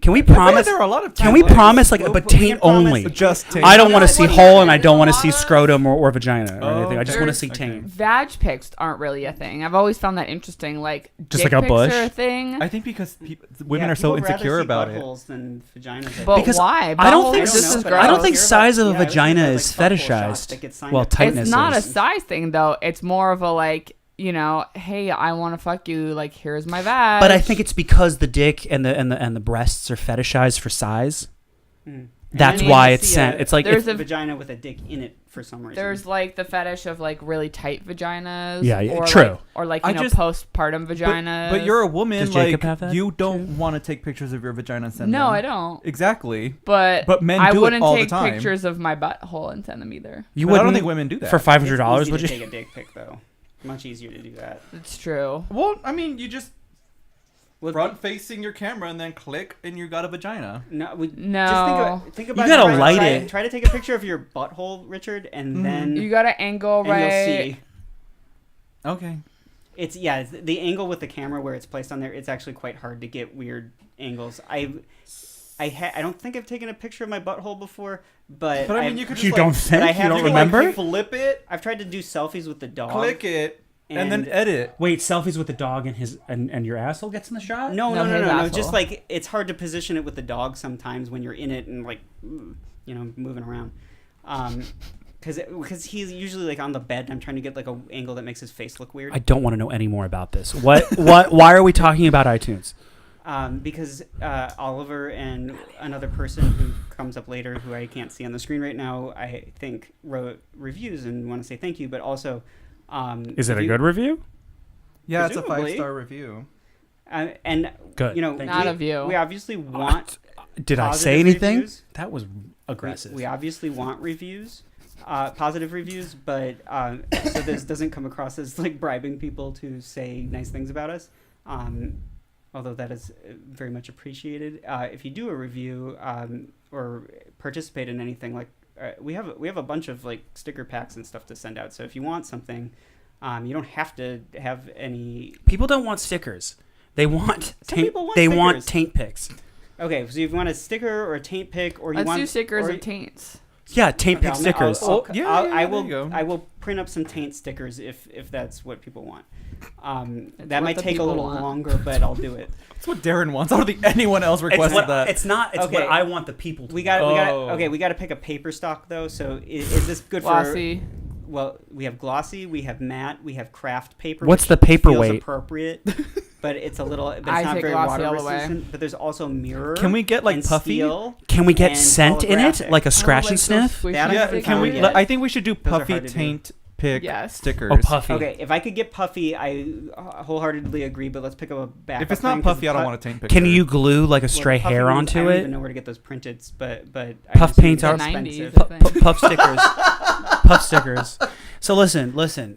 Can we promise? there are a lot of Can we promise like We'll- but we can taint promise only? Just taint. I don't want to That's see what hole you and I do. don't want to A see lot of- scrotum or vagina or anything. I just want to There's- see taint. Vag pics aren't really a thing. I've always found that interesting. Like Just dick like a pics bush? are a thing. I think because women Yeah, are so people rather insecure see about it. buttholes than vaginas. I But think. Because why? I don't think Buttholes, this is but gross. I don't think hear size of a I always vagina hear, is like, butthole shots fetishized. that get signed Well, up. tightness It's not a is. size thing though. It's more of a like, you know, hey, I want to fuck you. Like, here's my vag. But I think it's because the dick and the breasts are fetishized for size. Mm. That's And then why you it's see sent. It's like there's a a vagina with a dick in it for some reason. there's like the fetish of like really tight vaginas. Yeah, yeah, or true. Like, or like I you know just- postpartum vaginas. But you're a woman, Does Jacob like have that you don't too? want to take pictures of your vagina and send no, them. I don't. Exactly. But men I do it wouldn't all the take time. pictures of my butthole and send them either. you But I wouldn't don't think women do that. for It's $500. easy Would to you? take a dick pic though? Much easier to do that. It's true. Well, I mean, you just Well, front facing your camera and then click, and you got a vagina. No, No. Just think about gotta try- light try- it. Try to take a picture of your butthole, Richard, and then You gotta angle right. and you'll see. Okay. It's the angle with the camera where it's placed on there. It's actually quite hard to get weird angles. I don't think I've taken a picture of my butthole before, but I mean, you could just You like, don't think? I You have don't to, remember? like, flip it, I've tried to do selfies with the dog. click it, and then edit. Wait, selfies with the dog and his and your asshole gets in the shot? No, No, his no. asshole. Just like it's hard to position it with the dog sometimes when you're in it and like, you know, moving around. Because he's usually like on the bed and I'm trying to get like a angle that makes his face look weird. I don't want to know any more about this. Why are we talking about iTunes? Because Oliver and another person who comes up later, who I can't see on the screen right now, I think wrote reviews and want to say thank you. But also, Is it a good review? Yeah, it's a Presumably. 5-star review. And Good. you know, Thank Not a view. We obviously want. Did I positive say anything? reviews. That was aggressive. We obviously want reviews, positive reviews, but so this doesn't come across as like bribing people to say nice things about us. Although that is very much appreciated. If you do a review or participate in anything, like we have a bunch of like sticker packs and stuff to send out. So if you want something, you don't have to have any. People don't want stickers. They want taint. people want They want stickers. taint pics. Okay, so if you want a sticker or a taint pic, or you Let's want do stickers or, of taints. Yeah, taint Okay, pic I'll- stickers. I'll- Yeah, I'll- yeah, I there will. you go. I will print up some taint stickers if that's what people want. That what might the take a people little want. longer, but I'll do it. That's what Darren wants. I don't think anyone else requested that. It's not. It's Okay. what I want the people to. We got. We got. Oh. Okay, we got to pick a paper stock though. So is this good Glossy. for? Well, we have glossy, we have matte, we have craft paper. What's which the feels paperweight? appropriate, but it's a little. But it's I not take very glossy water all the way. resistant. But there's also mirror. Can we get, like, and puffy? steel Can we get and scent in it, holographic. like a scratch like and those sniff? squishy That I Yeah, haven't can we? found yet. I think we should do Those are puffy hard to do. taint pick Yes. stickers. Oh, puffy. Okay, if I could get puffy, I wholeheartedly agree. But let's pick up a backup. If it's not plan, 'cause puffy, I don't pu- want a taint picture. Can you glue like a well, stray puffy hair ones, onto I don't it? even know where to get those printed, but I Puff just paints think are they're 90s. expensive. Puff stickers. Puff stickers. So listen.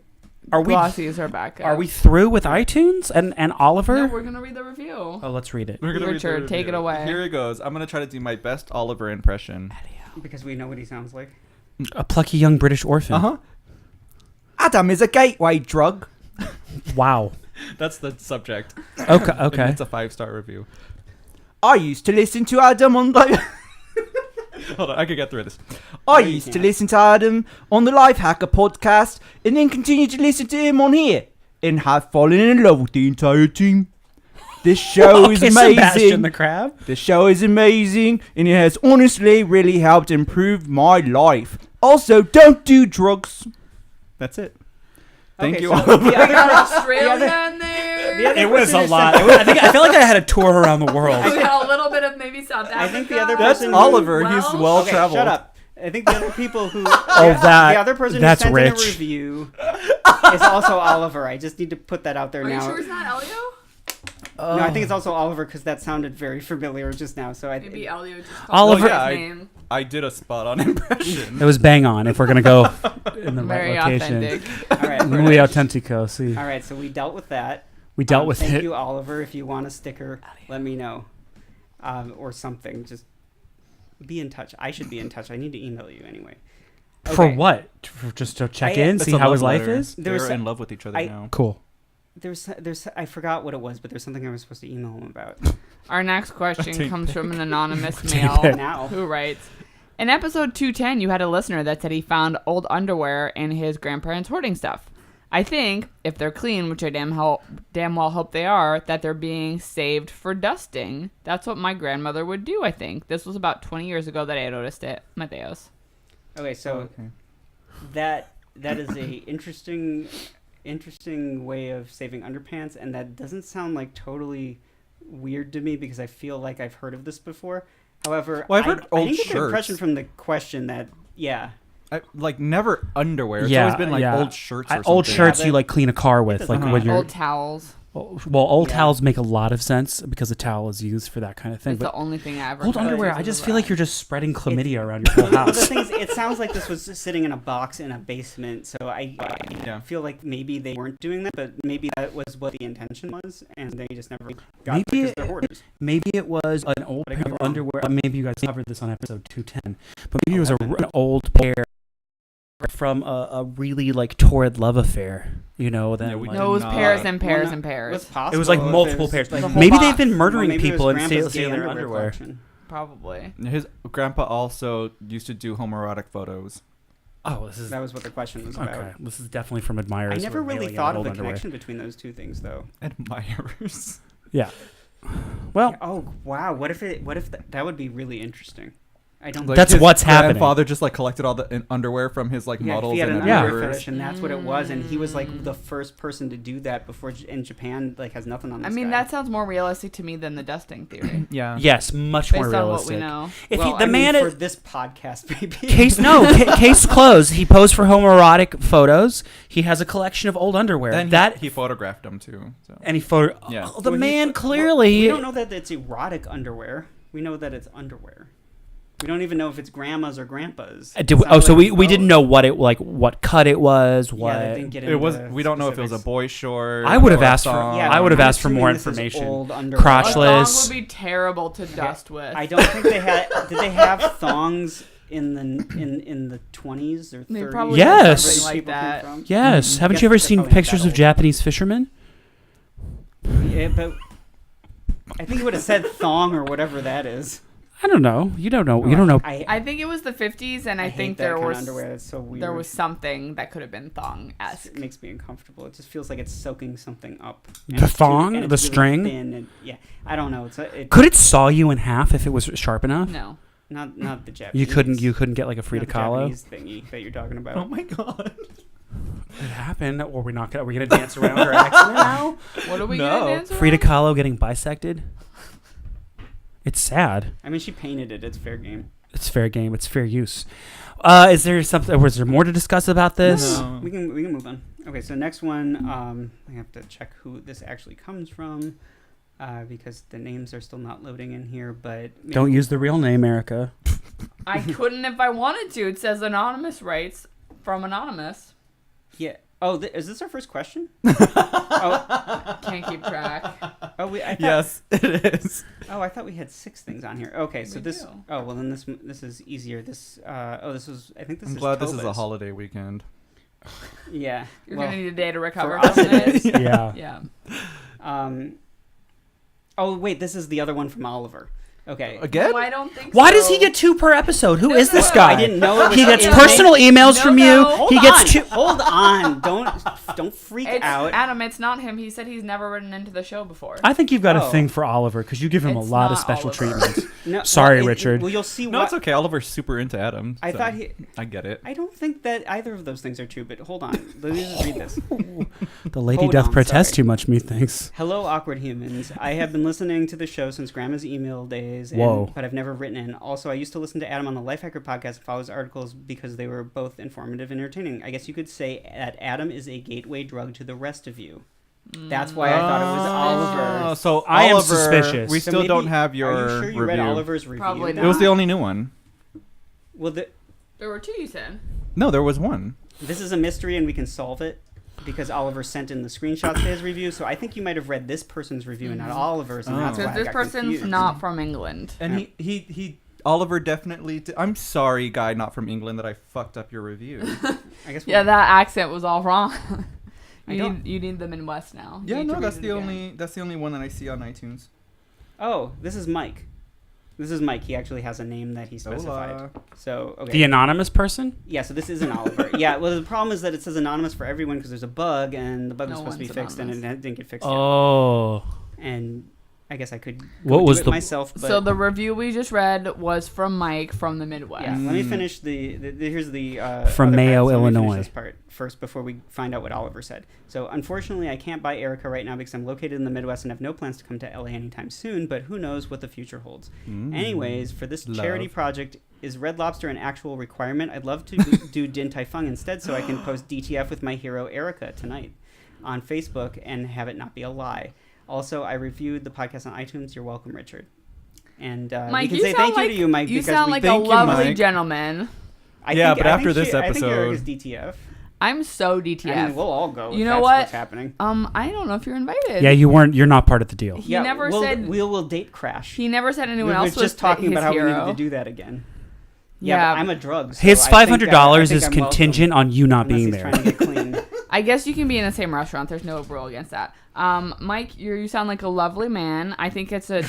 Are we Glossies are back. are we through with iTunes and Oliver? No, we're gonna read the review. Oh, let's read it. We're gonna read the Richard, take it review. away. Here it goes. I'm gonna try to do my best Oliver impression. Because we know what he sounds like. A plucky young British orphan. Uh-huh. Adam is a gateway drug. Wow. That's the subject. Okay. And Okay. it's a 5-star review. I used to listen to Adam on the... Hold on, I could get through this. I No, you used to can't. listen to Adam on the Life Hacker podcast and then continue to listen to him on here and have fallen in love with the entire team. This show is Okay, Sebastian amazing. the crab. The show is amazing and it has honestly really helped improve my life. Also, don't do drugs. That's it. Thank Okay, you. so Oliver. the other- Australia in there. the other It was person a who lot. said- I feel like I had a tour around the world. We had a little bit of maybe South Africa. I think the other That's person Oliver. He's Welsh? well Okay, traveled. shut up. I think the other people who that- the other person who that's sent in a rich. review is also Oliver. I just need to put that out there Are you now. sure it's not Elio? No, I think it's also Oliver because that sounded very familiar just now. So Maybe Elliot just called Oliver- his Yeah, name. I did a spot on impression. It was bang on. If we're gonna go in the Very right location, authentic. all right, muy auténtico. See, all right. So we dealt with that. we dealt with thank it. you, Oliver. If you want a sticker, let me know, or something. Just be in touch. I should be in touch. I need to email you anyway. For Okay. what? Just to check in, That's see a how love his life letter. is. They're There's- in love with each other I- now. Cool. There's I forgot what it was, but there's something I was supposed to email him about. Our next question Take comes from an anonymous Take male pic. Now. who writes, in episode 210, you had a listener that said he found old underwear in his grandparents' hoarding stuff. I think, if they're clean, which I damn well hope they are, that they're being saved for dusting. That's what my grandmother would do, I think. This was about 20 years ago that I noticed it. Mateos. Okay, so Okay. that is a interesting way of saving underpants, and that doesn't sound like totally weird to me because I feel like I've heard of this before. However, Well, I've heard I old didn't get the impression shirts. from the question that Like never underwear. It's Yeah, always been like yeah. old shirts or something. Old shirts Yeah, you but like clean a car with, it like doesn't when matter. you're. Old towels. Well, old Yeah. towels make a lot of sense because a towel is used for that kind of thing. It's the But only thing I ever old heard underwear, of I just was feel like that. you're just spreading chlamydia around your whole Well, the house. thing is, it sounds like this was sitting in a box in a basement, so I Yeah. feel like maybe they weren't doing that, but maybe that was what the intention was, and they just never got Maybe it because it- they're hoarders. Maybe it was an old But I pair could of be wrong. underwear. Maybe you guys covered this on episode 210. But maybe it was an old pair from a really like torrid love affair. You know, that Yeah, we like, did No, it was not- pairs and pairs Well, and It pairs. was possible. it was like if multiple there's, pairs. The whole Maybe box. they've been well, murdering maybe it was people and Grandpa's stealing gay their underwear. collection. Probably. His grandpa also used to do homoerotic photos. Oh, this is That was what the question was about. okay. This is definitely from admirers. I who never are really mailing thought out of the old underwear. connection between those two things, though. Admirers. Yeah. Well, Oh wow! What if that would be really interesting? I don't. Like, That's his what's happening. grandfather just like collected all the underwear from his like Yeah, models he had and an Yeah. underwear admirers. fetish, and that's what it was. And he was like the first person to do that before. In Japan, like has nothing on this I mean, guy. that sounds more realistic to me than the dusting theory. Yeah. yes, much more Based on what we realistic. know. If well, the I mean, man for is this podcast, maybe. case closed. He posed for homoerotic photos. He has a collection of old underwear. Then that he photographed them too. So. and he photo. Yeah. Oh, the Well, man clearly. We don't know that it's erotic underwear. We know that it's underwear. We don't even know if it's grandma's or grandpa's. Did we, Sounds oh, so like we didn't both. know what it like, what cut it was, what. Yeah, they didn't get It was. into We don't know if it was a specifics. boy short. I would have or a asked for- thong. Yeah, I would have I'm asked for more assuming this is information. old underwear. Crotchless. A thong would be terrible to dust with. I don't think they had. Did they have thongs in the 20s or 30s? They probably did Yes. something like People came that. from? Yes. Mhm. Haven't Guess you ever they're seen probably not pictures that of old. Japanese fishermen? Yeah, but I think it would have said thong or whatever that is. I don't know. You don't know. You don't know. I think it was the 50s, and I hate think that there kind was of underwear. That's so weird. there was something that could have been thong-esque. It makes me uncomfortable. It just feels like it's soaking something up. The And it's thong? and The it's really string? thin and, yeah, I don't know. Could it saw you in half if it was sharp enough? No. not the Japanese. You couldn't get like a not Frida the Kahlo. Japanese thingy that you're talking about. Oh my god. It happened. Or we're not. Are we gonna dance around her accident now? What are we No. gonna dance Frida around? Kahlo getting bisected. It's sad. I mean, she painted it. It's fair game. It's fair game. It's fair use. Is there something? Was there more to discuss about this? No. We can move on. Okay, so next one. I have to check who this actually comes from, because the names are still not loading in here. But Don't use the real name, Erica. I couldn't if I wanted to. It says anonymous writes from anonymous. Yeah. Oh, is this our first question? Can't keep track. Oh, I thought, Yes, it is. Oh, I thought we had 6 things on here. Okay, so We this. do. Oh, well then this is easier. This. This was. I think this I'm is. glad this is a Toba's. holiday weekend. Yeah. You're well, gonna need a day to recover for us from it this. is. Yeah. Yeah. Oh wait, this is the other one from Oliver. Okay. Again? No, I don't think Why so. does he get 2 per episode? Who No, is this no. guy? I didn't know it was He gets in personal emails No, from no. you. Hold He on. gets 2. Hold on. Don't freak It's, out. Adam, it's not him. He said he's never written into the show before. I think you've got a Oh. thing for Oliver because you give him a It's lot of not special Oliver. treatments. No, Sorry, well, Richard. Well, you'll see. No, what, it's okay. Oliver's super into Adam. I so thought I get it. I don't think that either of those things are true. But hold on. Let me just read this. The lady Hold doth on, protest sorry. too much, methinks. Hello, awkward humans. I have been listening to the show since Grandma's email days, Whoa. but I've never written in. Also, I used to listen to Adam on the Lifehacker podcast and follow his articles because they were both informative and entertaining. I guess you could say that Adam is a gateway drug to the rest of you. That's why I thought it was Oliver. So I am Oliver, suspicious. We So still maybe- don't have your Are you sure you review. read Oliver's review? Probably It was the only new one. Well, There were 2 you said. No, there was one. this is a mystery, and we can solve it because Oliver sent in the screenshots to his review. So I think you might have read this person's review and not Oliver's, and that's why Because I this got person's confused. not from England. And he Oliver definitely I'm sorry, guy not from England, that I fucked up your review. I guess. Yeah, that accent was all wrong. I don't- you need the Midwest now. You Yeah, need to no, read that's it the again. only one that I see on iTunes. Oh, this is Mike. This is Mike. He actually has a name that he specified. Hola. So okay. The anonymous person? Yeah, so this isn't Oliver. Yeah, well, the problem is that it says anonymous for everyone because there's a bug, and the bug was No supposed to be one's fixed, and anonymous. it didn't get fixed yet. Oh. And I guess I could What go was do it the- myself. But So the review we just read was from Mike from the Midwest. yeah, let me finish here's the From other Mayo, part, so let me finish Illinois. this part first before we find out what Oliver said. So unfortunately, I can't buy Erica right now because I'm located in the Midwest and have no plans to come to LA anytime soon. But who knows what the future holds? Anyways, for this charity Love. project, is Red Lobster an actual requirement? I'd love to do Din Tai Fung instead, so I can post DTF with my hero Erica tonight on Facebook and have it not be a lie. Also, I reviewed the podcast on iTunes. You're welcome, Richard. And Mike, we you can say sound thank you to you, Mike. You because sound we like a thank you, lovely Mike. gentleman. Yeah, but after this I think episode- Erica's DTF. I'm so DTF. I mean, we'll all go. You if know that's what? What's happening? I don't know if you're invited. Yeah, you're not part of the deal. He never said- we'll date crash. He never said we anyone were else was just talking his about how hero. we needed to do that again. Yeah. but I'm a drug. So His I think $500 I is think I'm contingent welcome, on you not unless being he's there. trying to get clean. I guess you can be in the same restaurant. There's no rule against that. Mike, you sound like a lovely man. I think it's a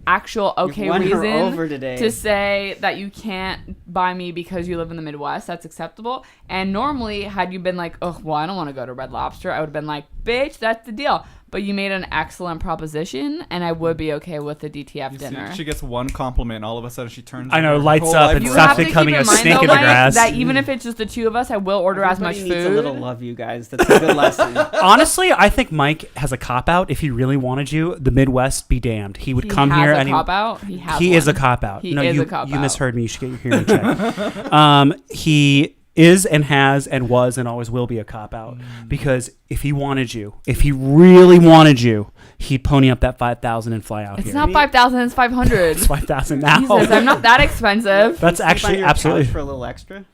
actual okay won her reason over today. to say that you can't buy me because you live in the Midwest. That's acceptable. And normally, had you been like, oh, well, I don't want to go to Red Lobster, I would have been like, bitch, that's the deal. But you made an excellent proposition, and I would be okay with the DTF You dinner. see, she gets one compliment, all of a sudden she turns. I know, her lights whole up life and You around. stops have to becoming keep in a mind, snake though, in the Mike, grass. that even if it's just the two of us, I will order as much Everybody food. needs a little love, you guys. That's a good lesson. Honestly, I think Mike has a cop out. If he really wanted you, the Midwest be damned. He would He come has here a and cop out. He has he is a one. cop out. He No, is you a cop you out. misheard me. You should get your hearing checked. He is and has and was and always will be a cop out because if he wanted you, if he really wanted you, he'd pony up that 5,000 and fly out It's here. not 5,000, it's 500. It's 5,000 now. Jesus, I'm not that expensive. That's Sleep on actually your absolutely. couch for a little extra,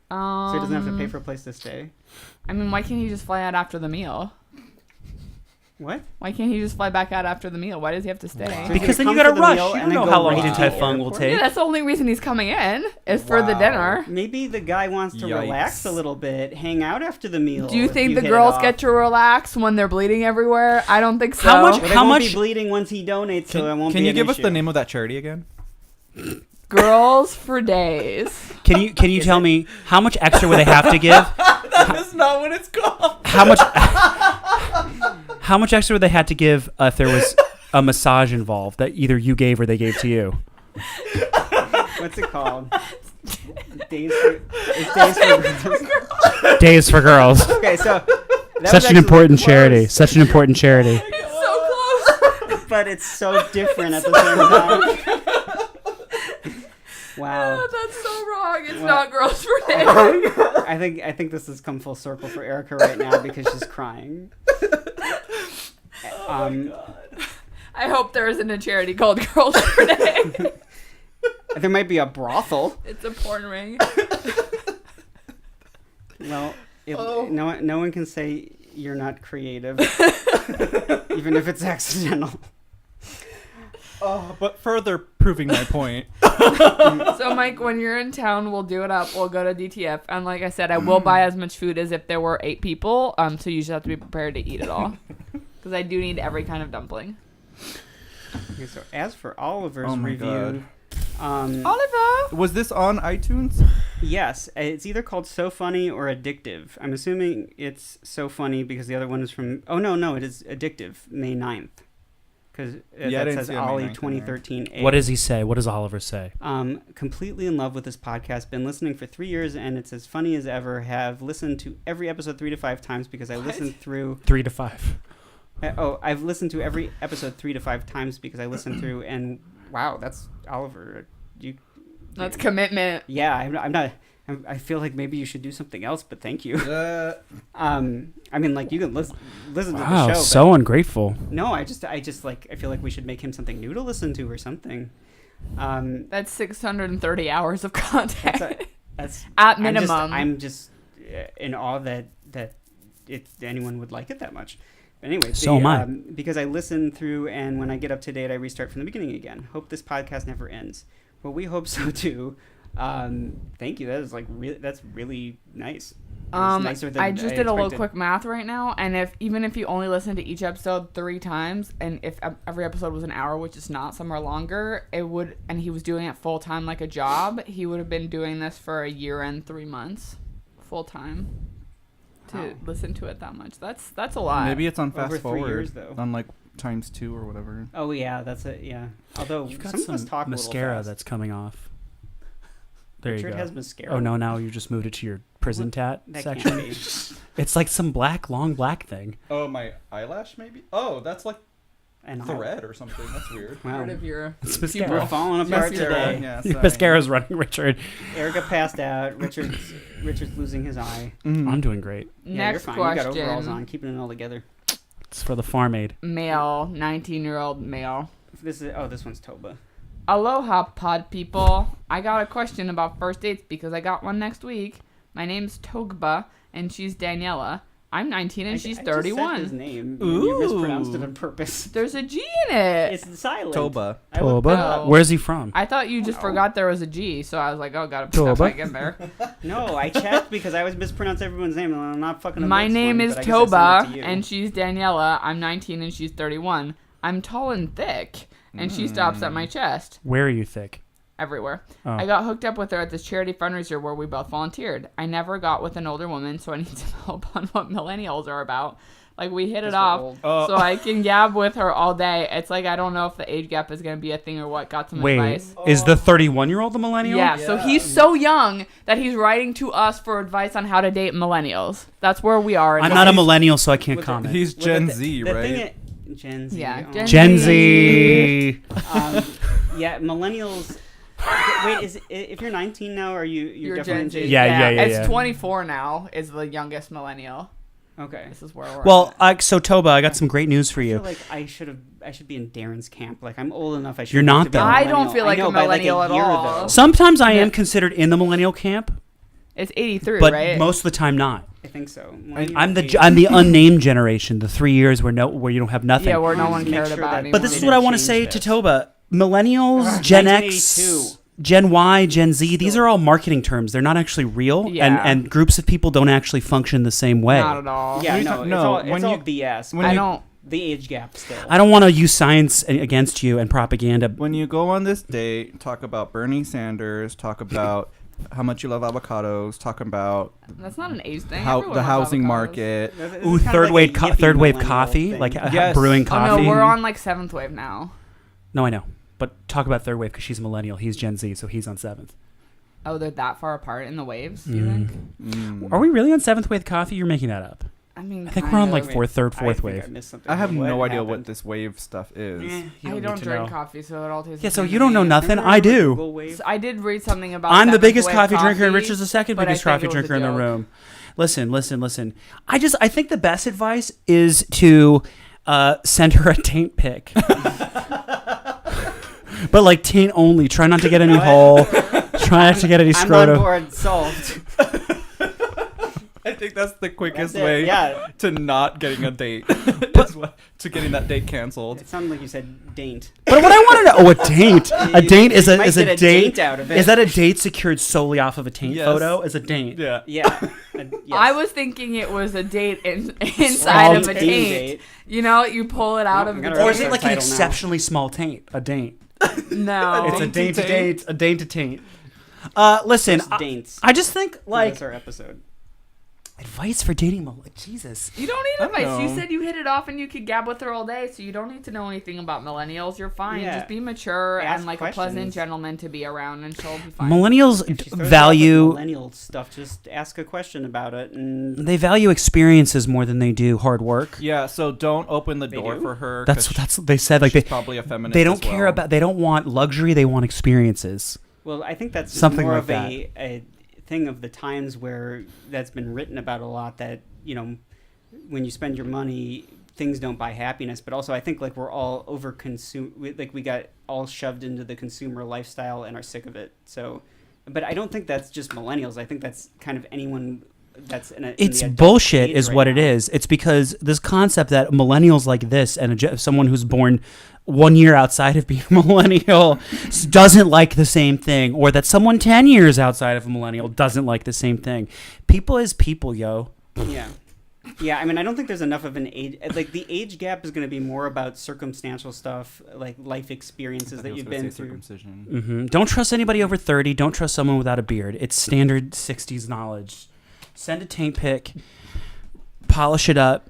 so he doesn't have to pay for a place to stay. I mean, why can't he just fly out after the meal? What? Why can't he just fly back out after the meal? Why does he have to stay? So Because he's then you gonna gotta come for the rush. meal You and don't then know go how long right Din to Tai the Fung will airport? take. Yeah, that's the only reason he's coming in is for the Wow. dinner. Maybe the guy wants to Yikes. relax a little bit, hang out after the meal. Do you if think the hit it girls off. get to relax when they're bleeding everywhere? I don't think so. How much- Well, they How won't much- be bleeding once he donates, so it won't Can be you an give us issue. the name of that charity again? Girls for days. Can you tell me how much extra would they have to give? That's not what it's called. How much? How much extra would they have to give if there was a massage involved that either you gave or they gave to you? What's it called? It's Days for Days for Girls. Okay, so that was Such an actually important close, charity. Such an important charity. So close. but it's so different at the same time. Wow. Oh, that's so wrong. It's Well- not girls for days. I think this has come full circle for Erica right now because she's crying. I hope there isn't a charity called Girls for Days. There might be a brothel. It's a porn ring. Well, no one can say you're not creative, even if it's accidental. But further proving my point. So, Mike, when you're in town, we'll do it up. We'll go to DTF. And like I said, I will buy as much food as if there were 8 people. So you just have to be prepared to eat it all. Because I do need every kind of dumpling. Okay, so as for Oliver's Oh my review, Oliver! Was this on iTunes? yes, it's either called So Funny or Addictive. I'm assuming it's So Funny because the other one is from... Oh, no, it is Addictive, May 9th. Because Yeah, I that didn't says see a May Ollie 9th in there. 2013. What does he say? What does Oliver say? Completely in love with this podcast. Been listening for 3 years, and it's as funny as ever. Have listened to every episode 3 to 5 times because I listened through... 3 to 5. I've listened to every episode 3 to 5 times because I listened through, and wow, that's Oliver. That's commitment. Yeah, I'm not. I feel like maybe you should do something else, but thank you. I mean, like, you can listen to the Wow, show. so ungrateful. No, I just like, I feel like we should make him something new to listen to or something. That's 630 hours of content. That's at minimum. I'm just in awe that anyone would like it that much. But anyway, So am I. because I listen through, and when I get up to date, I restart from the beginning again. Hope this podcast never ends. Well, we hope so too. Thank you. That is that's really nice. Nicer than I just did a little expected. quick math right now, and even if you only listen to each episode 3 times, and if every episode was an hour, which is not, some are longer, and he was doing it full time like a job, he would have been doing this for a year and 3 months, full time, to listen to it that much. That's a lot. Maybe it's on Over fast 3 forward, years, though. on like ×2 or whatever. Oh yeah, that's it. Yeah. Although You've got some of some us talk mascara a little fast. that's coming off. There Richard you go. has mascara. Oh, no, now you just moved it to your prison tat That section. can't be. It's like some long black thing. Oh, my eyelash maybe? Oh, that's like And thread or something. That's weird. Wow. Part of your It's We're mascara. falling apart Mascara. today. Yeah, Your sorry. mascara's running, Richard. Erica passed out. Richard's losing his eye. I'm doing great. Yeah, you're next fine. You got overalls question. on, keeping it all together. It's for the farm aid. Male, 19-year-old male. This one's Toba. Aloha, pod people. I got a question about first dates because I got one next week. My name's Togba, and she's Daniela. I'm 19 and she's I 31. just said his name. You mispronounced it on purpose. There's a G in it. It's silent. Toba. I looked Toba? it up. Oh. Where's he from? I thought you just forgot there was a G, so I was like, oh, gotta put Toba? that back in there. No, I checked because I always mispronounce everyone's name, and I'm not fucking. My notes name for me, is but I guess I sent Toba, it to you. and she's Daniela. I'm 19 and she's 31. I'm tall and thick, and she stops at my chest. Where are you thick? Everywhere. Oh. I got hooked up with her at this charity fundraiser where we both volunteered. I never got with an older woman, so I need some help on what millennials are about. Like, we hit it Guess we're off, old. Oh. so I can gab with her all day. It's like, I don't know if the age gap is going to be a thing or what. Got some Wait, advice. is the 31-year-old the millennial? Yeah, so he's so young that he's writing to us for advice on how to date millennials. That's where we are. in I'm life. not a millennial, so I can't With comment. He's Well, Gen the Z, the right? thing Gen Z. Yeah, oh. Gen Gen Z. Yeah, millennials. Wait, if you're 19 now, are you're You're definitely Gen Z. Yeah. It's 24 now is the youngest millennial. Okay. This is where we're Well, at. so Toba, I got some great news for I you. feel like I should be in Darren's camp. Like, I'm old enough. I should. You're not, to be a though. I don't millennial. feel like I know, a by, millennial at year, all. though. Sometimes I am Yeah. considered in the millennial camp, It's 83, but right? most of the time not. I think so. I'm the unnamed generation, the 3 years where you don't have nothing. Yeah, where no Just one make cared sure about that- anymore. But this is They what I didn't want to change say this. to Toba. Millennials, Gen 1982. X, Gen Y, Gen Z, these are all marketing terms. They're not actually real, Yeah. and groups of people don't actually function the same way. Not at all. Yeah, When you no, talk- it's no, all, when it's all you- BS. when I you- don't. The age gap still. I don't want to use science against you and propaganda. When you go on this date, talk about Bernie Sanders, talk about how much you love avocados, talk about That's not an age thing. how Everyone the loves housing avocados. market. This is Ooh, kinda third like a wave, hippie third wave millennial coffee, thing. like Yes. brewing Oh coffee. no, we're on like 7th wave now. No, I know, but talk about third wave because she's a millennial. He's Gen Z, so he's on 7th. Oh, they're that far apart in the waves. Do you think? Are we really on 7th wave coffee? You're making that up. I mean, I think kind we're on of. like Wait, third, I fourth think wave. I missed something. I have What no idea what happened? this wave stuff is. I don't drink coffee, so it all tastes. Yeah, the so same you to don't know me. nothing. Remember I the do. Google wave? So I did read something about. I'm the 7th biggest wave coffee drinker, and Richard's the second but I biggest think coffee it was a drinker in the joke. room. Listen. I think the best advice is to send her a taint pic. But like taint only. Try not to get any hole. Try not to get any I'm scrotum. on board. Solved. I think that's the quickest That's it, way yeah. to not getting a date. To getting that date canceled. It sounded like you said daint. But what I want to know, a daint. A daint is You a might is a get a date. daint out of it. Is that a date secured solely off of a taint Yes. photo? Is a daint. Yeah. Yeah. Yes. I was thinking it was a date inside of a Daint taint. date. You know, you pull it out Nope, of I'm the gonna Or write is taint. it like an Title now. exceptionally small taint? A daint. No. It's a daint to taint. daint. A daint to taint. Listen, Just daints. I just think like That's our episode. advice for dating. Jesus. You don't need I don't advice. You know. said you hit it off and you could gab with her all day, so you don't need to know anything about millennials. You're fine. Yeah. Just be mature Ask and like a pleasant questions. gentleman to be around, and she'll be fine. Millennials If she throws value out the millennial stuff. Just ask a question about it, and they value experiences more than they do hard work. Yeah, so don't open the They door do? for her. 'cause That's what they said. Like she's they probably a feminist. they don't as care well. about. They don't want luxury. They want experiences. well, I think that's Something more like of that. a thing of the times where that's been written about a lot. That when you spend your money, things don't buy happiness. But also, I think like we're all we got all shoved into the consumer lifestyle and are sick of it. So, but I don't think that's just millennials. I think that's kind of anyone that's in It's the adult bullshit age is right what it now. is. It's because this concept that millennials like this and someone who's born 1 year outside of being a millennial doesn't like the same thing, or that someone 10 years outside of a millennial doesn't like the same thing. People is people, yo. Yeah. Yeah, I mean, I don't think there's enough of an age... Like, the age gap is going to be more about circumstantial stuff, like life experiences that you've been through. Don't trust anybody over 30. Don't trust someone without a beard. It's standard 60s knowledge. Send a taint pic. Polish it up.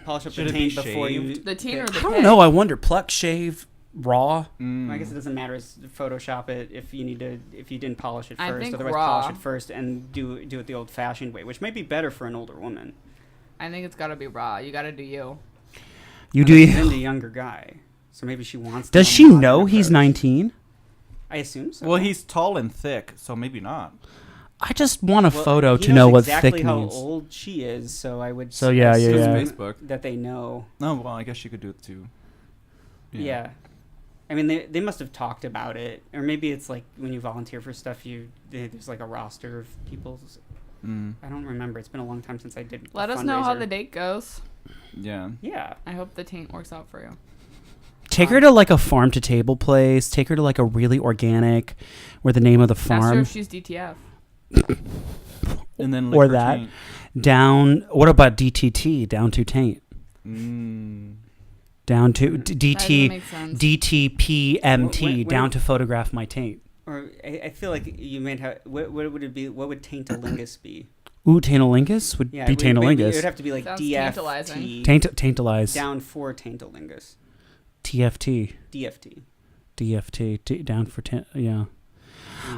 Polish up Should the it be taint before you... The teen or the I don't pic? know. I wonder. Pluck, shave, raw. I guess it doesn't matter. It's Photoshop it if you didn't polish it I first. think Otherwise, raw. polish it first and do it the old-fashioned way, which might be better for an older woman. I think it's got to be raw. You got to do you. You She's do. into a younger guy, so maybe she wants. Does the she modern know he's approach. 19? I assume so. Well, he's tall and thick, so maybe not. I just want a Well, photo he to knows know what exactly thick how means. old she is, so I would. So, yeah, yeah, assume yeah. Facebook. that they know. Oh, well, I guess she could do it too. Yeah. I mean, they must have talked about it, or maybe it's like when you volunteer for stuff, there's like a roster of people. I don't remember. It's been a long time since I did. Let a us know how fundraiser. the date goes. Yeah. Yeah. I hope the taint works out for you. Take her to like a farm to table place. Take her to like a really organic, where the name of the Ask her farm if she's DTF. And then or lick her that taint. down. What about DTT? Down to taint. Down to That doesn't DT make sense. DTPMT. What- Down to photograph my taint. Or I feel like you might have. What would it be? What would taintalingus be? Ooh, taintalingus would Yeah, be it would taintalingus. have to be like Sounds DFT. Taintalize. Down for taintalingus. TFT. DFT. DFT. Down for yeah.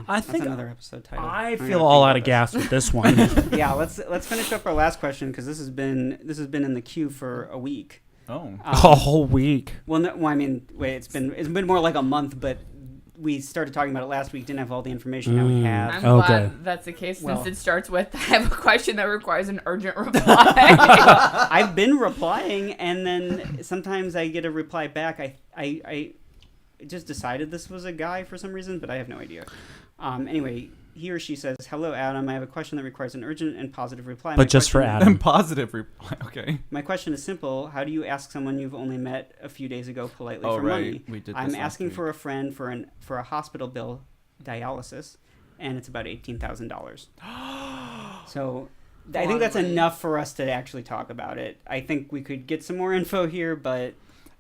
I That's think another episode title. I I'm gonna feel all think out of about gas with this one. this. Yeah, let's finish up our last question because this has been in the queue for a week. Oh. A whole week. Well, no, I mean, wait, it's been more like a month, but we started talking about it last week. Didn't have all the information now we have. I'm Okay. glad that's the case since Well- it starts with I have a question that requires an urgent reply. I've been replying, and then sometimes I get a reply back. I just decided this was a guy for some reason, but I have no idea. Anyway, he or she says, "Hello, Adam. I have a question that requires an urgent and positive reply. But just for Adam. And positive reply. Okay. My question is simple. How do you ask someone you've only met a few days ago politely Oh, for right. money? We did I'm this last asking week. for a friend for a hospital bill, dialysis, and it's about $18,000. So I think that's Bluntly. enough for us to actually talk about it. I think we could get some more info here, but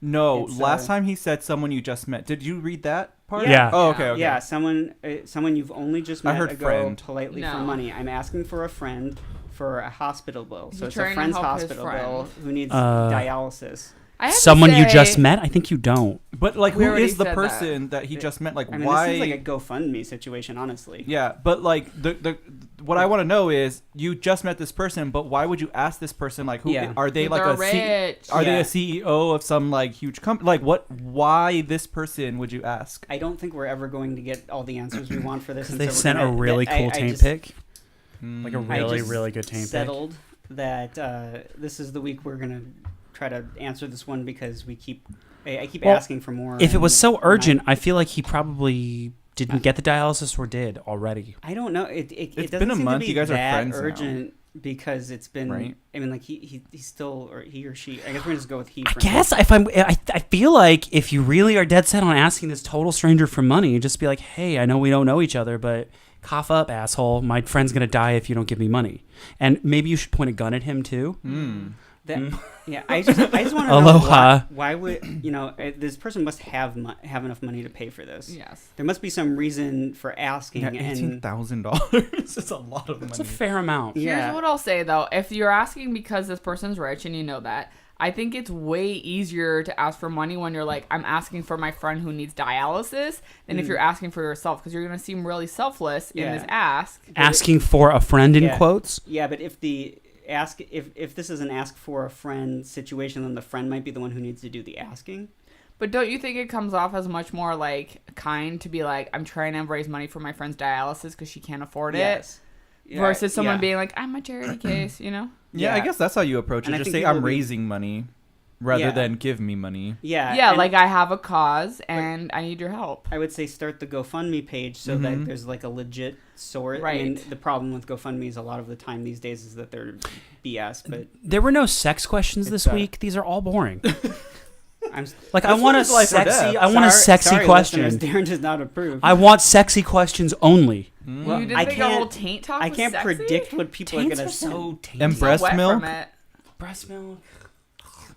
No, It's, last time he said someone you just met. Did you read that part? Yeah. Oh, okay, okay. yeah, someone you've only just I met heard ago friend. politely for No. money. I'm asking for a friend for a hospital bill. So He's it's a trying to friend's help his hospital friend. bill who needs Uh, dialysis. I have to Someone you say- just met? I think you don't. But like, We who already is the said person that he just met? Like, I mean, why? this seems like a GoFundMe situation, honestly. Yeah, but like the what I want to know is you just met this person, but why would you ask this person like who Yeah. are they They're like rich. are they Yeah. a CEO of some like huge company? Like what? Why this person would you ask? I don't think we're ever going to get all the answers we want for this. and They so we're sent a gonna- really I- cool I taint just- pic. Like a Mm. I really, just really good taint pic. settled that this is the week we're gonna try to answer this one because I keep Well, asking for more. If it was and so when urgent, I feel like he probably didn't get the dialysis or did already. I don't know. It It's doesn't been a seem month. To be You guys are that friends now. urgent because it's been. Right. I mean, like he's still, or he or she. I guess we're gonna just go with he. I for now. guess I feel like if you really are dead set on asking this total stranger for money, you just be like, hey, I know we don't know each other, but cough up, asshole. My friend's gonna die if you don't give me money. And maybe you should point a gun at him too. That, yeah, I just want to know Aloha. why would this person must have enough money to pay for this? Yes. There must be some reason for asking. Yeah, and $18,000. It's a lot of It's a money. fair amount. Yeah. Here's what I'll say though: if you're asking because this person's rich and you know that, I think it's way easier to ask for money when you're like, I'm asking for my friend who needs dialysis, than if you're asking for yourself, because you're gonna seem really selfless in Yeah. this ask. Asking for a friend in Yeah. quotes. Yeah, but if this is an ask for a friend situation, then the friend might be the one who needs to do the asking. But don't you think it comes off as much more like kind to be like, I'm trying to raise money for my friend's dialysis because she can't afford it? Yes. versus someone yeah. being like, I'm a charity case, you know? Yeah, I guess that's how you approach And it. I Just think say, people I'm would be- raising money rather Yeah. than give me money. Yeah, and like I have a cause and I need your help. I would say start the GoFundMe page so that there's like a legit source. I mean, Right. the problem with GoFundMe is a lot of the time these days is that they're BS. But There were no sex questions this It's, week. These are all boring. I'm Like I This want a one is life or death. sexy. I want a sexy sorry, question. listeners, Darren does not approve. I want sexy questions only. Well, You didn't I think a whole can't- taint talk I was can't sexy? predict what people are Taints gonna are send. so tainty. And So breast wet milk? from it. Breast milk.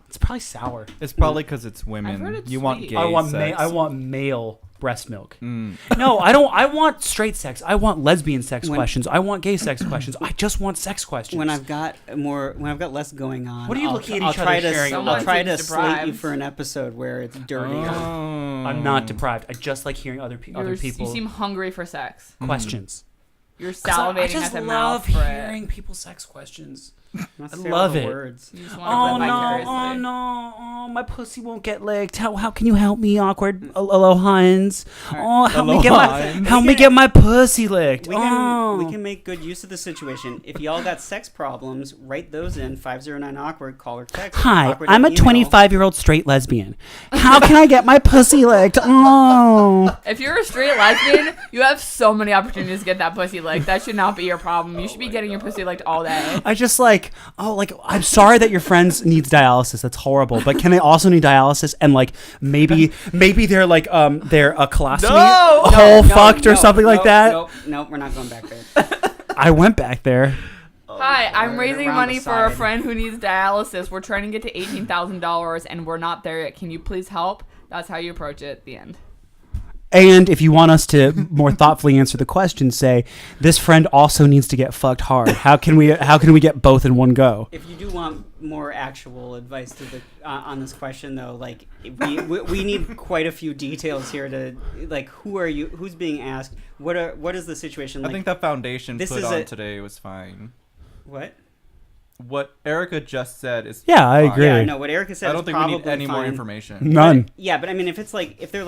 It's probably sour. It's probably because it's I've women. heard it's You want sweet. gay I want sex. I want male breast milk. Mm. No, I don't. I want straight sex. I want lesbian sex When- questions. I want gay sex questions. I just want sex questions. When I've got less going on, What are you I'll, looking at I'll each try other to sharing a I'll lot? try to Someone seems slate you deprived. for an episode where it's dirtier. I'm not deprived. I just like hearing other You people seem hungry for sex. questions. You're 'Cause I salivating just at the love mouth for hearing it. people's sex questions. Not I say love all the it. Words. You just Oh want to no! live Oh vicariously. no! Oh, my pussy won't get licked. How can you help me, awkward Alohans? Oh, help me get my pussy licked. We Oh. can make good use of the situation. If y'all got sex problems, write those in 509 awkward, call or text. Hi, awkward I'm a email. 25-year-old straight lesbian. How can I get my pussy licked? Oh. If you're a straight lesbian, you have so many opportunities to get that pussy licked. That should not be your problem. You should be getting your pussy licked all day. I just I'm sorry that your friends needs dialysis. That's horrible. But can they also need dialysis and maybe they're they're a colostomy hole fucked or something like that? Nope, we're not going back there. I went back there. Hi, I'm Lord, raising around money the for a side. friend who needs dialysis. We're trying to get to $18,000 and we're not there yet. Can you please help? That's how you approach it at the end. And if you want us to more thoughtfully answer the question, say this friend also needs to get fucked hard. How can we get both in one go? If you do want more actual advice to the on this question, though, we need quite a few details here to who are you, who's being asked, what is the situation? I think that foundation this put is on a- today was fine. What? What Erica just said is Yeah, I fine. agree. Yeah, I know what Erica said. I don't is think we need probably any more fine. information. None. Yeah, but I mean, if it's if they're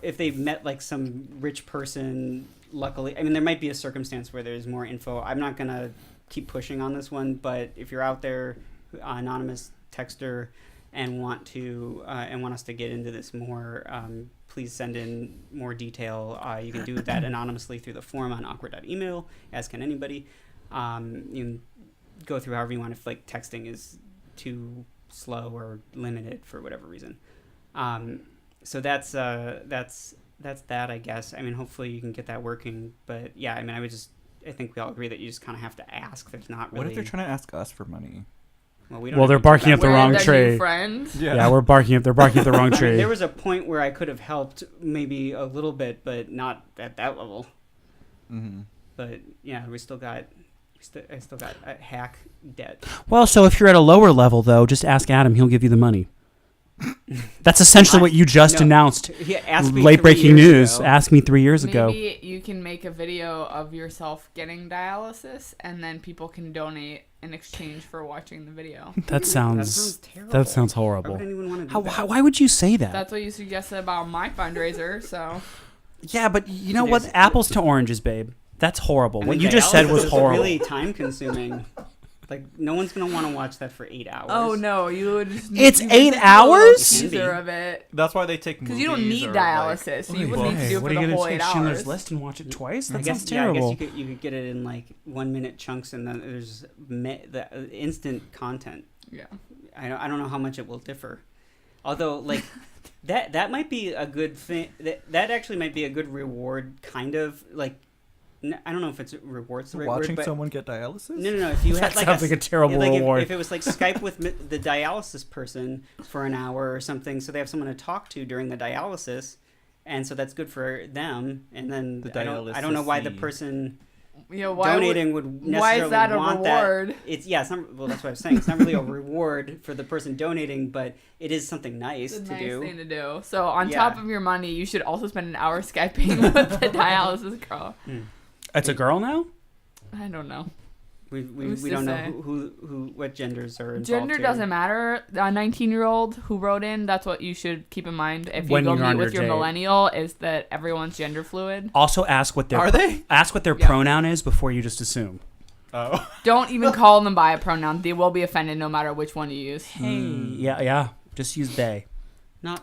if they've met some rich person, luckily, I mean, there might be a circumstance where there's more info. I'm not gonna keep pushing on this one, but if you're out there, anonymous texter, and want us to get into this more, please send in more detail. You can do that anonymously through the form on awkward.email, as can anybody. You can go through however you want if texting is too slow or limited for whatever reason. So that's that, I guess. I mean, hopefully you can get that working. But yeah, I mean, I think we all agree that you just kind of have to ask. There's not really. What if they're trying to ask us for money? Well, we don't Well, have they're to do barking that. up the We're wrong their tree. new friend. Yeah, they're barking up the wrong I mean, tree. there was a point where I could have helped maybe a little bit, but not at that level. Mm-hmm. But yeah, I still got hack debt. Well, so if you're at a lower level though, just ask Adam. He'll give you the money. That's essentially what you just No. announced. Yeah, ask me Late 3 breaking years news. ago. Asked me 3 years ago. Maybe you can make a video of yourself getting dialysis and then people can donate in exchange for watching the video. That sounds terrible. that sounds Why horrible. would anyone want to do that? Why would you say that? That's what you suggested about my fundraiser, so Yeah, but you know what? There's- Apples to oranges, babe. That's horrible. I What mean, you just said dialysis was is horrible. really time consuming. No one's gonna want to watch that for 8 hours. oh no, you would just It's you would 8 just do a hours? teaser of it. That's why they take Because you don't need dialysis, so you wouldn't need to do it for what are the you whole gonna 8 take Schindler's hours. List and watch it twice? I That guess, sounds terrible. I guess you could get it in 1 minute chunks, and then there's the instant content. Yeah. I don't know how much it will differ. Although that might be a good thing. That actually might be a good reward, kind of I don't know if it's rewards the right Watching word, but someone get dialysis? no. If you That had sounds like a terrible reward. If it was Skype with the dialysis person for an hour or something, so they have someone to talk to during the dialysis, and so that's good for them. And then The I don't know why the dialysis-y. person Why donating would necessarily why is that a want reward? that. It's that's not, well, that's what I was saying. It's not really a reward for the person donating, but it is something nice It's a to nice do. thing to do. So on Yeah. top of your money, you should also spend an hour Skyping with the dialysis girl. It's a girl now? I don't know. We Who's we to don't know say? who what genders are involved Gender here. doesn't matter. A 19-year-old who wrote in, that's what you should keep in mind if you When go you're on meet with your your date. millennial, is that everyone's gender fluid. Also, ask what their Yeah. pronoun is before you just assume. Oh. Don't even call them by a pronoun. They will be offended no matter which one you use. Hey, yeah. Just use they. Not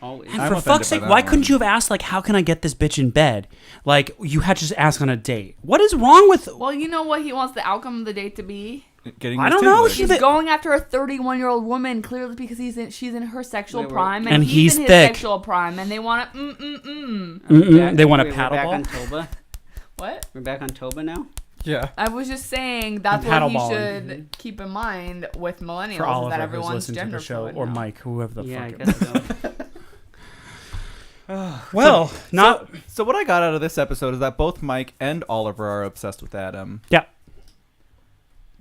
always. And I'm for offended fuck's by sake, that why one. couldn't you have asked, like, how can I get this bitch in bed? Like, you had to just ask on a date. What is wrong with... Well, you know what he wants the outcome of the date to be? Getting I his don't know. titties. He's They- going after a 31-year-old woman clearly because she's in her sexual Wait, prime And he's he's in his thick. sexual prime and they want to They want a We're paddle back ball? on Toba. What? We're back on Toba now. Yeah. I was just saying that's And what he paddleballing. should keep in mind with millennials For is Oliver, that who's everyone's listened to gender the show, fluid or now. Mike, whoever the Yeah, I fuck. guess so. Well, not... So what I got out of this episode is that both Mike and Oliver are obsessed with Adam. Yeah,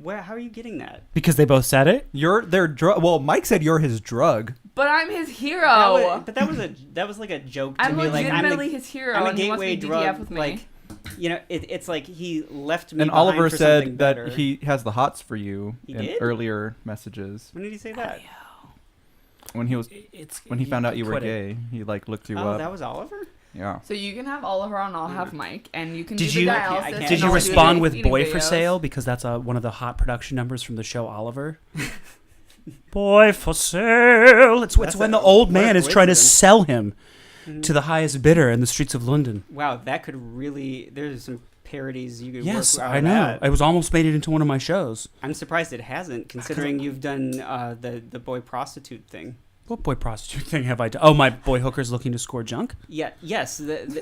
How are you getting that? because they both said it. You're their drug. Well, Mike said you're his drug. But I'm his hero. That was like a joke to I'm me. Like legitimately his hero I'm a and he wants gateway me to DTF drug. with me. Like, it's like he left me. And behind Oliver for something said better. that he has the hots for you He in did? earlier messages. When did he say that? When he found out you were quit it. gay, he like looked you Oh, up. that was Oliver. Yeah. So you can have Oliver and I'll have Mike, and you can Did do you- the I dialysis. can't- and Did you I'll do respond the with eating Boy for videos. Sale? Because that's one of the hot production numbers from the show Oliver. Boy for Sale. It's when the old what a man is trying to coincidence. sell him to the highest bidder in the streets of London. Wow, that could really. There's some parodies you could Yes, work out I of know. that. It was almost made it into one of my shows. I'm surprised it hasn't, considering you've done the boy prostitute thing. What boy prostitute thing have I done? Oh, my boy hooker's looking to score junk? Yeah. Yes. That's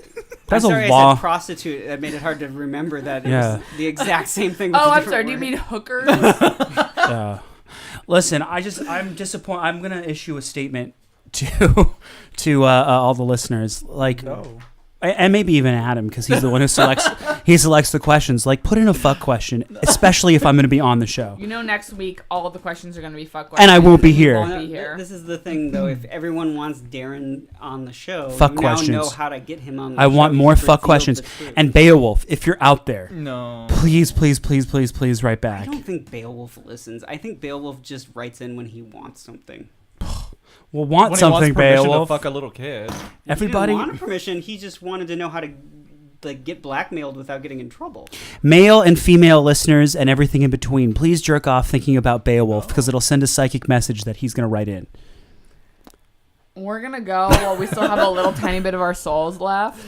I'm a sorry, law. I said prostitute. That made it hard to remember that it Yeah. was the exact same thing. With Oh, a I'm different sorry. Do you word. mean hookers? Listen, I'm disappointed. I'm going to issue a statement to all the listeners. Like, and maybe even Adam, because he's the one who selects the questions. Like, put in a fuck question, especially if I'm going to be on the show. You know, next week all of the questions are going to be fuck questions. And I won't be You here. won't be here. This is the thing, though. If everyone wants Darren on the show, Fuck you now questions. know how to get him on the I show. want You more just fuck revealed questions. the truth. And Beowulf, if you're out there, No. please write I back. don't think Beowulf listens. I think Beowulf just writes in when he wants something. We'll want When he something, wants permission Beowulf. to fuck a little kid. Everybody, He didn't want permission. He just wanted to know how to get blackmailed without getting in trouble. male and female listeners and everything in between, please jerk off thinking about Beowulf because it'll send a psychic message that he's going to write in. We're going to go while we still have a little tiny bit of our souls left.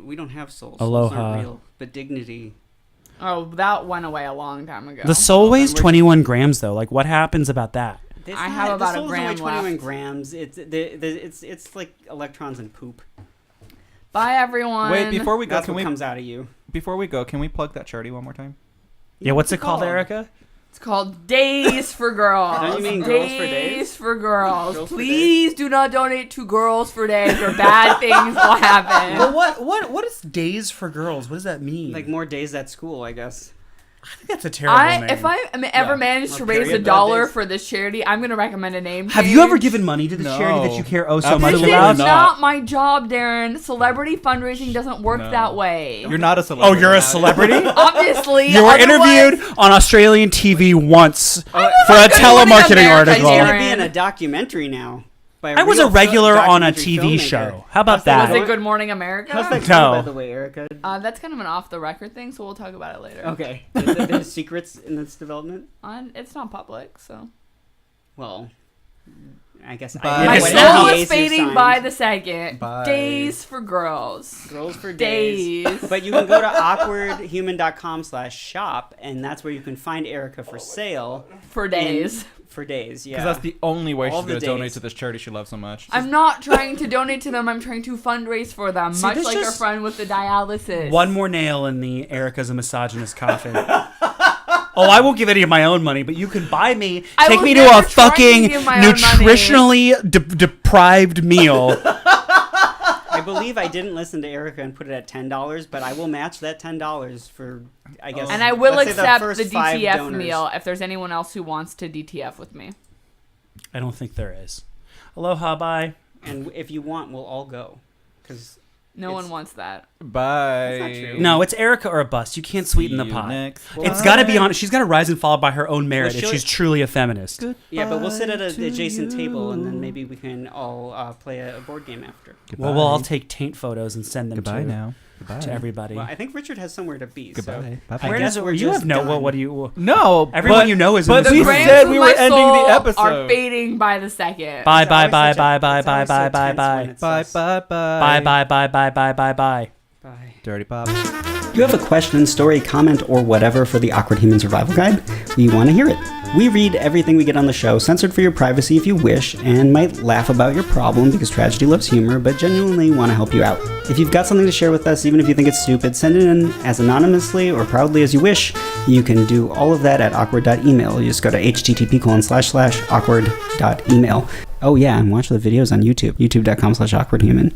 We don't have souls. Aloha. Souls aren't real, but dignity. Oh, that went away a long time ago. The soul weighs then we're 21 grams, though. Like, what happens about that? I have about a the soul's gram only 21 left. grams. It's like electrons and poop. Bye, everyone. Wait, before we go, That's can what we comes out of you. can we plug that charity one more time? Yeah, what's it called, Erica? It's called Days for Girls. Don't you mean Girls for Days? For Girls. Girls for Please do not donate to Girls for Days or bad things will happen. Well, what is Days for Girls? What does that mean? Like more days at school, I guess. I think that's a terrible name. If I ever manage to Or raise period $1 days. for this charity, I'm going to recommend a name Have change. you ever given money to this No. charity that you care so much Absolutely This about? is not my job, Darren. Celebrity fundraising doesn't work No. that way. You're not a Oh, celebrity. you're a celebrity? Obviously. You were otherwise- interviewed on Australian TV once for a Good Morning telemarketing America, article. He's Darren. going to be in a documentary now. by I was real a regular on a documentary TV filmmaker. show. How about How's that that? Was going? it Good Morning America? How's that No. going, by the way, Erica? That's kind of an off-the-record thing, so we'll talk about it later. Okay. There's secrets in this development? It's not public, so. Well, I guess Bye. I My It's what soul NDAs is you fading signed. by the second. Bye. Days for girls. Girls for days. Days. But you can go to awkwardhuman.com/shop, and that's where you can find Erica for sale. For days. For days, yeah. Because that's the only way All she's the going to donate days. to this charity she loves so much. I'm not trying to donate to them. I'm trying to fundraise for them, See, much this like our just- friend with the dialysis. One more nail in the Erica's a misogynist coffin. Oh, I won't give any of my own money, but you can buy me. I Take will me to never a try to fucking give my own money. nutritionally deprived meal. I believe I didn't listen to Erica and put it at $10, but I will match that $10 for, I guess. And I will let's say accept first the 5 DTF donors. meal if there's anyone else who wants to DTF with me. I don't think there is. Aloha, bye. And if you want, we'll all go. Because No one wants that. Bye. That's not true. No, it's Erica or a bust. You can't sweeten the See you pot. next It's got to be on. She's got to rise and fall by her own merit if she'll- she's truly a feminist. Yeah, but we'll sit at an to adjacent you. table, and then maybe we can all play a board game after. Well, we'll all take taint photos and send them Goodbye to, now. Goodbye. to everybody. Well, I think Richard has somewhere to be. Goodbye. So Bye-bye. I Where guess does it? we're You just have no. done. What do you? No, Everyone but- you know is in but this we room. Grams said of we my were ending soul the episode. Are fading by the second. Bye It's bye always bye such a- bye bye it's bye always so bye bye tense bye when it's Bye, us. bye, bye. bye bye bye bye bye bye bye. Bye. Dirty Pop. You have a question, story, comment, or whatever for the Awkward Human Survival Guide? We want to hear it. We read everything we get on the show, censored for your privacy if you wish, and might laugh about your problem because tragedy loves humor, but genuinely want to help you out. If you've got something to share with us, even if you think it's stupid, send it in as anonymously or proudly as you wish. You can do all of that at awkward.email. You just go to http://awkward.email. Oh yeah, and watch the videos on YouTube, youtube.com/awkwardhuman.